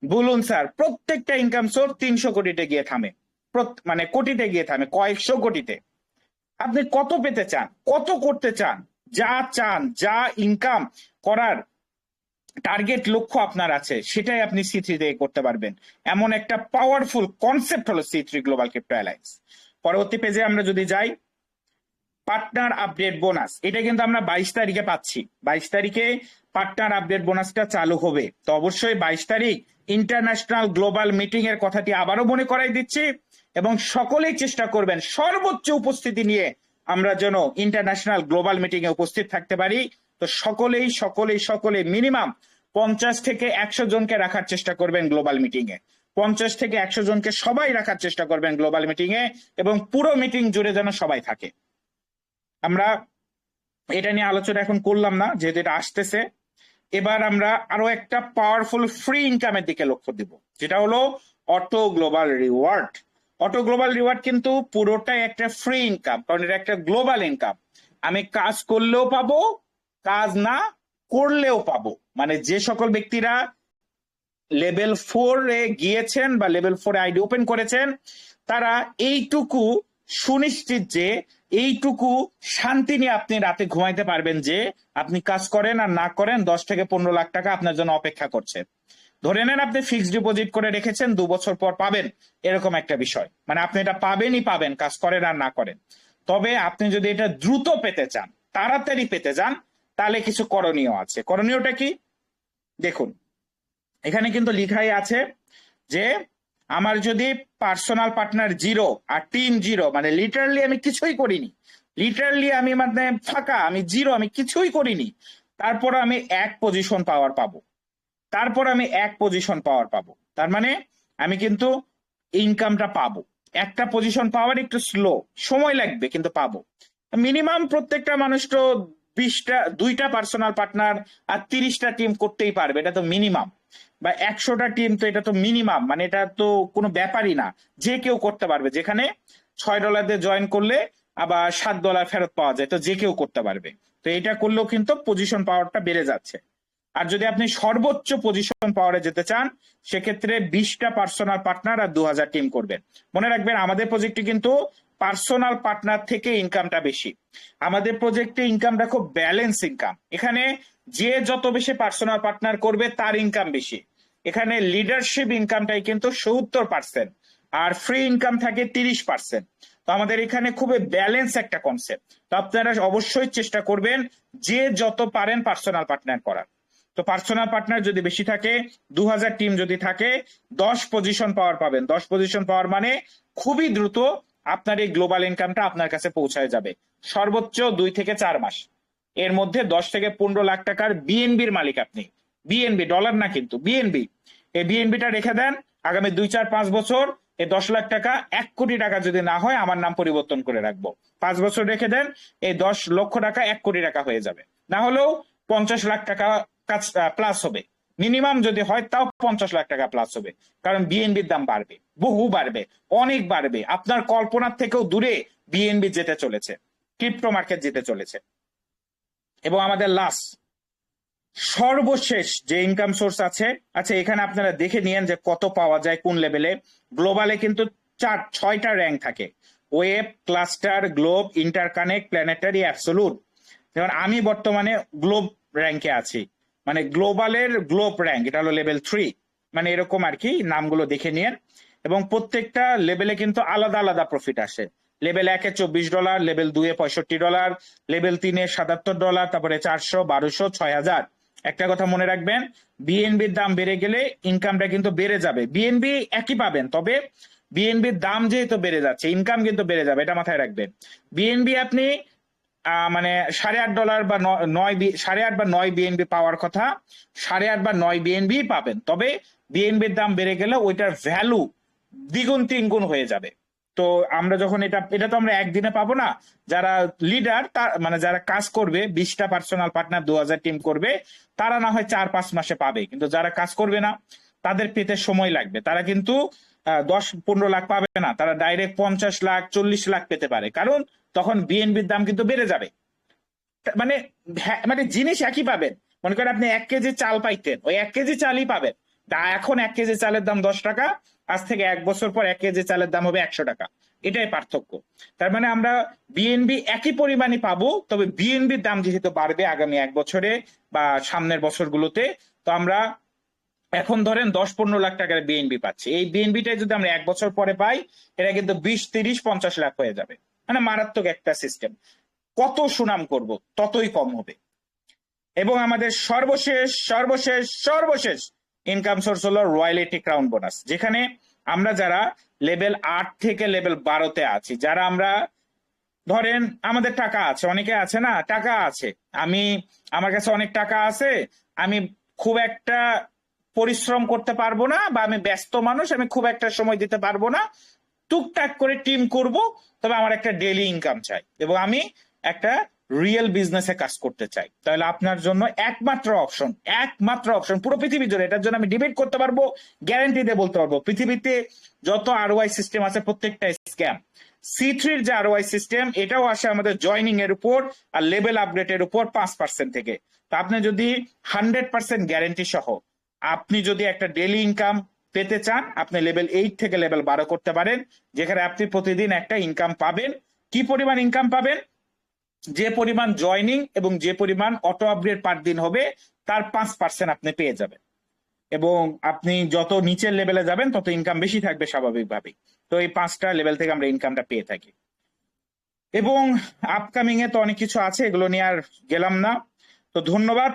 বলুন স্যার, প্রত্যেকটা ইনকাম সোর্স 300 কোটিতে গিয়ে থামে, মানে কোটিতে গিয়ে থামে, কয়েকশো কোটিতে। আপনি কত পেতে চান, কত করতে চান, যা চান, যা ইনকাম করার টার্গেট লক্ষ্য আপনার আছে, সেটাই আপনি সি3 থেকে করতে পারবেন। এমন একটা পাওয়ারফুল কনসেপ্ট হলো সি3 গ্লোবাল ক্রিপ্টো অ্যালায়েন্স। পরবর্তী পেজে আমরা যদি যাই, পার্টনার আপডেট বোনাস, এটা কিন্তু আমরা 22 তারিখে পাচ্ছি। 22 তারিখে পার্টনার আপডেট বোনাসটা চালু হবে। তো অবশ্যই 22 তারিখ ইন্টারন্যাশনাল গ্লোবাল মিটিং এর কথাটি আবারও মনে করাই দিচ্ছি, এবং সকলেই চেষ্টা করবেন সর্বোচ্চ উপস্থিতি নিয়ে আমরা যেন ইন্টারন্যাশনাল গ্লোবাল মিটিং এ উপস্থিত থাকতে পারি। তো সকলেই সকলেই সকলেই মিনিমাম 50 থেকে 100 জনকে রাখার চেষ্টা করবেন গ্লোবাল মিটিং এ। 50 থেকে 100 জনকে সবাই রাখার চেষ্টা করবেন গ্লোবাল মিটিং এ, এবং পুরো মিটিং জুড়ে যেন সবাই থাকে। আমরা এটা নিয়ে আলোচনা এখন করলাম না, যেহেতু এটা আসতেছে। এবার আমরা আরো একটা পাওয়ারফুল ফ্রি ইনকামের দিকে লক্ষ্য দিব, যেটা হলো auto global reward. Auto global reward কিন্তু পুরোটাই একটা ফ্রি ইনকাম, কারণ এটা একটা গ্লোবাল ইনকাম। আমি কাজ করলেও পাবো, কাজ না করলেও পাবো। মানে যে সকল ব্যক্তিরা লেভেল 4-এ গিয়েছেন বা লেভেল 4-এ আইডি ওপেন করেছেন, তারা এইটুকু সুনিশ্চিত যে এইটুকু শান্তি নিয়ে আপনি রাতে ঘুমাইতে পারবেন যে আপনি কাজ করেন আর না করেন 10 থেকে 15 লাখ টাকা আপনার জন্য অপেক্ষা করছে। ধরে নেন আপনি ফিক্সড ডিপোজিট করে রেখেছেন, 2 বছর পর পাবেন, এরকম একটা বিষয়। মানে আপনি এটা পাবেনই পাবেন, কাজ করেন আর না করেন। তবে আপনি যদি এটা দ্রুত পেতে চান, তাড়াতাড়ি পেতে চান, তাহলে কিছু করণীয় আছে। করণীয়টা কি দেখুন, এখানে কিন্তু লিখাই আছে যে আমার যদি পার্সোনাল পার্টনার 0 আর টিম 0, মানে লিটারালি আমি কিছুই করিনি, লিটারালি আমি মানে ফাঁকা, আমি 0, আমি কিছুই করিনি, তারপর আমি 1 পজিশন পাওয়ার পাবো, তারপর আমি 1 পজিশন পাওয়ার পাবো। তার মানে আমি কিন্তু ইনকামটা পাবো। একটা পজিশন পাওয়ার একটু স্লো, সময় লাগবে, কিন্তু পাবো। মিনিমাম প্রত্যেকটা মানুষ তো 2টা পার্সোনাল পার্টনার আর 30টা টিম করতেই পারবে, এটা তো মিনিমাম। বা 100টা টিম, তো এটা তো মিনিমাম, মানে এটা তো কোনো ব্যাপারই না, যে কেউ করতে পারবে। যেখানে $6 দিয়ে জয়েন করলে আবার $7 ফেরত পাওয়া যায়, তো যে কেউ করতে পারবে। তো এটা করলেও কিন্তু পজিশন পাওয়ারটা বেড়ে যাচ্ছে। আর যদি আপনি সর্বোচ্চ পজিশন পাওয়ারে যেতে চান, সেক্ষেত্রে 20টা পার্সোনাল পার্টনার আর 2000 টিম করবেন। মনে রাখবেন, আমাদের প্রজেক্টে কিন্তু পার্সোনাল পার্টনার থেকে ইনকামটা বেশি। আমাদের প্রজেক্টে ইনকামটা খুব ব্যালেন্স ইনকাম। এখানে যে যত বেশি পার্সোনাল পার্টনার করবে তার ইনকাম বেশি। এখানে লিডারশিপ ইনকামটাই কিন্তু 70%, আর ফ্রি ইনকাম থাকে 30%। তো আমাদের এখানে খুবই ব্যালেন্স একটা কনসেপ্ট। তো আপনারা অবশ্যই চেষ্টা করবেন যে যত পারেন পার্সোনাল পার্টনার করার। তো পার্সোনাল পার্টনার যদি বেশি থাকে, 2000 টিম যদি থাকে, 10 পজিশন পাওয়ার পাবেন। 10 পজিশন পাওয়ার মানে খুবই দ্রুত আপনার এই গ্লোবাল ইনকামটা আপনার কাছে পৌঁছায় যাবে। সর্বোচ্চ 2 থেকে 4 মাস এর মধ্যে 10 থেকে 15 লাখ টাকার বিএনবির মালিক আপনি। বিএনবি, ডলার না কিন্তু, বিএনবি। এই বিএনবিটা রেখে দেন, আগামী 2, 4, 5 বছর এই 10 লাখ টাকা 1 কোটি টাকা যদি না হয়, আমার নাম পরিবর্তন করে রাখবো। 5 বছর রেখে দেন, এই 10 লক্ষ টাকা 1 কোটি টাকা হয়ে যাবে। না হলেও 50 লাখ টাকা প্লাস হবে। মিনিমাম যদি হয় তাও 50 লাখ টাকা প্লাস হবে, কারণ বিএনবির দাম বাড়বে, বহু বাড়বে, অনেক বাড়বে। আপনার কল্পনার থেকেও দূরে বিএনবি যেতে চলেছে, ক্রিপ্টো মার্কেট যেতে চলেছে। এবং আমাদের লাস্ট সর্বশেষ যে ইনকাম সোর্স আছে, আচ্ছা এখানে আপনারা দেখে নিয়েন যে কত পাওয়া যায় কোন লেভেলে। গ্লোবালে কিন্তু 6টা র্যাঙ্ক থাকে: web, cluster, globe, interconnect, planetary, absolute. যেমন আমি বর্তমানে গ্লোব র্যাঙ্কে আছি, মানে গ্লোবালের গ্লোব র্যাঙ্ক, এটা হলো লেভেল 3। মানে এরকম আর কি, নামগুলো দেখে নিয়েন। এবং প্রত্যেকটা লেভেলে কিন্তু আলাদা আলাদা প্রফিট আসে। লেভেল 1-এ $24, লেভেল 2-এ $65, লেভেল 3-এ $77, তারপরে 400, 1200, 6000। একটা কথা মনে রাখবেন, বিএনবির দাম বেড়ে গেলে ইনকামটা কিন্তু বেড়ে যাবে। বিএনবি একই পাবেন, তবে বিএনবির দাম যেহেতু বেড়ে যাচ্ছে, ইনকাম কিন্তু বেড়ে যাবে, এটা মাথায় রাখবেন। বিএনবি আপনি মানে $8.5 বা 8.5 বা 9 বিএনবি পাওয়ার কথা, 8.5 বা 9 বিএনবি পাবেন। তবে বিএনবির দাম বেড়ে গেলে ওইটার ভ্যালু দ্বিগুণ তিনগুণ হয়ে যাবে। তো আমরা যখন এটা তো আমরা একদিনে পাবো না। যারা লিডার, মানে যারা কাজ করবে, 20টা পার্সোনাল পার্টনার 2000 টিম করবে, তারা না হয় 4-5 মাসে পাবে। কিন্তু যারা কাজ করবে না, তাদের পেতে সময় লাগবে। তারা কিন্তু 10-15 লাখ পাবে না, তারা ডাইরেক্ট 50 লাখ 40 লাখ পেতে পারে, কারণ তখন বিএনবির দাম কিন্তু বেড়ে যাবে। মানে মানে জিনিস একই পাবেন। মনে করেন আপনি 1 কেজি চাল পাইতেন, ওই 1 কেজি চালই পাবেন। তা এখন 1 কেজি চালের দাম 10 টাকা, আজ থেকে 1 বছর পর 1 কেজি চালের দাম হবে 100 টাকা। এটাই পার্থক্য। তার মানে আমরা বিএনবি একই পরিমাণই পাবো, তবে বিএনবির দাম যেহেতু বাড়বে আগামী 1 বছরে বা সামনের বছরগুলোতে, তো আমরা এখন ধরেন 10-15 লাখ টাকার বিএনবি পাচ্ছি। এই বিএনবিটা যদি আমরা 1 বছর পরে পাই, এটা কিন্তু 20-30-50 লাখ হয়ে যাবে। মানে মারাত্মক একটা সিস্টেম। কত সুনাম করব ততই কম হবে। এবং আমাদের সর্বশেষ ইনকাম সোর্স হলো রয়্যালিটি ক্রাউন বোনাস, যেখানে আমরা যারা লেভেল 8 থেকে লেভেল 12-তে আছি, যারা আমরা ধরেন আমাদের টাকা আছে, অনেকে আছে না টাকা আছে, আমার কাছে অনেক টাকা আছে, আমি খুব একটা পরিশ্রম করতে পারবো না, বা আমি ব্যস্ত মানুষ, আমি খুব একটা সময় দিতে পারবো না, টুকটাক করে টিম করব, তবে আমার একটা ডেইলি ইনকাম চাই এবং আমি একটা রিয়েল বিজনেসে কাজ করতে চাই। তাহলে আপনার জন্য একমাত্র অপশন পুরো পৃথিবী জুড়ে, এটার জন্য আমি ডিবেট করতে পারবো, গ্যারান্টি দিয়ে বলতে পারবো, পৃথিবীতে যত আরওআই সিস্টেম আছে প্রত্যেকটা স্ক্যাম। C3-র যে আরওআই সিস্টেম, এটাও আসে আমাদের জয়নিং এর উপর আর লেভেল আপডেটের উপর 5% থেকে। তা আপনি যদি 100% গ্যারান্টি সহ আপনি যদি একটা ডেইলি ইনকাম পেতে চান, আপনি লেভেল 8 থেকে লেভেল 12 করতে পারেন, যেখানে আপনি প্রতিদিন একটা ইনকাম পাবেন। কি পরিমাণ ইনকাম পাবেন? যে পরিমাণ জয়নিং এবং যে পরিমাণ অটো আপগ্রেড পার দিন হবে, তার 5% আপনি পেয়ে যাবেন। এবং আপনি যত নিচের লেভেলে যাবেন তত ইনকাম বেশি থাকবে স্বাভাবিকভাবেই। তো এই 5টা লেভেল থেকে আমরা ইনকামটা পেয়ে থাকি। এবং আপকামিং এ তো অনেক কিছু আছে, এগুলো নিয়ে আর গেলাম না। তো ধন্যবাদ।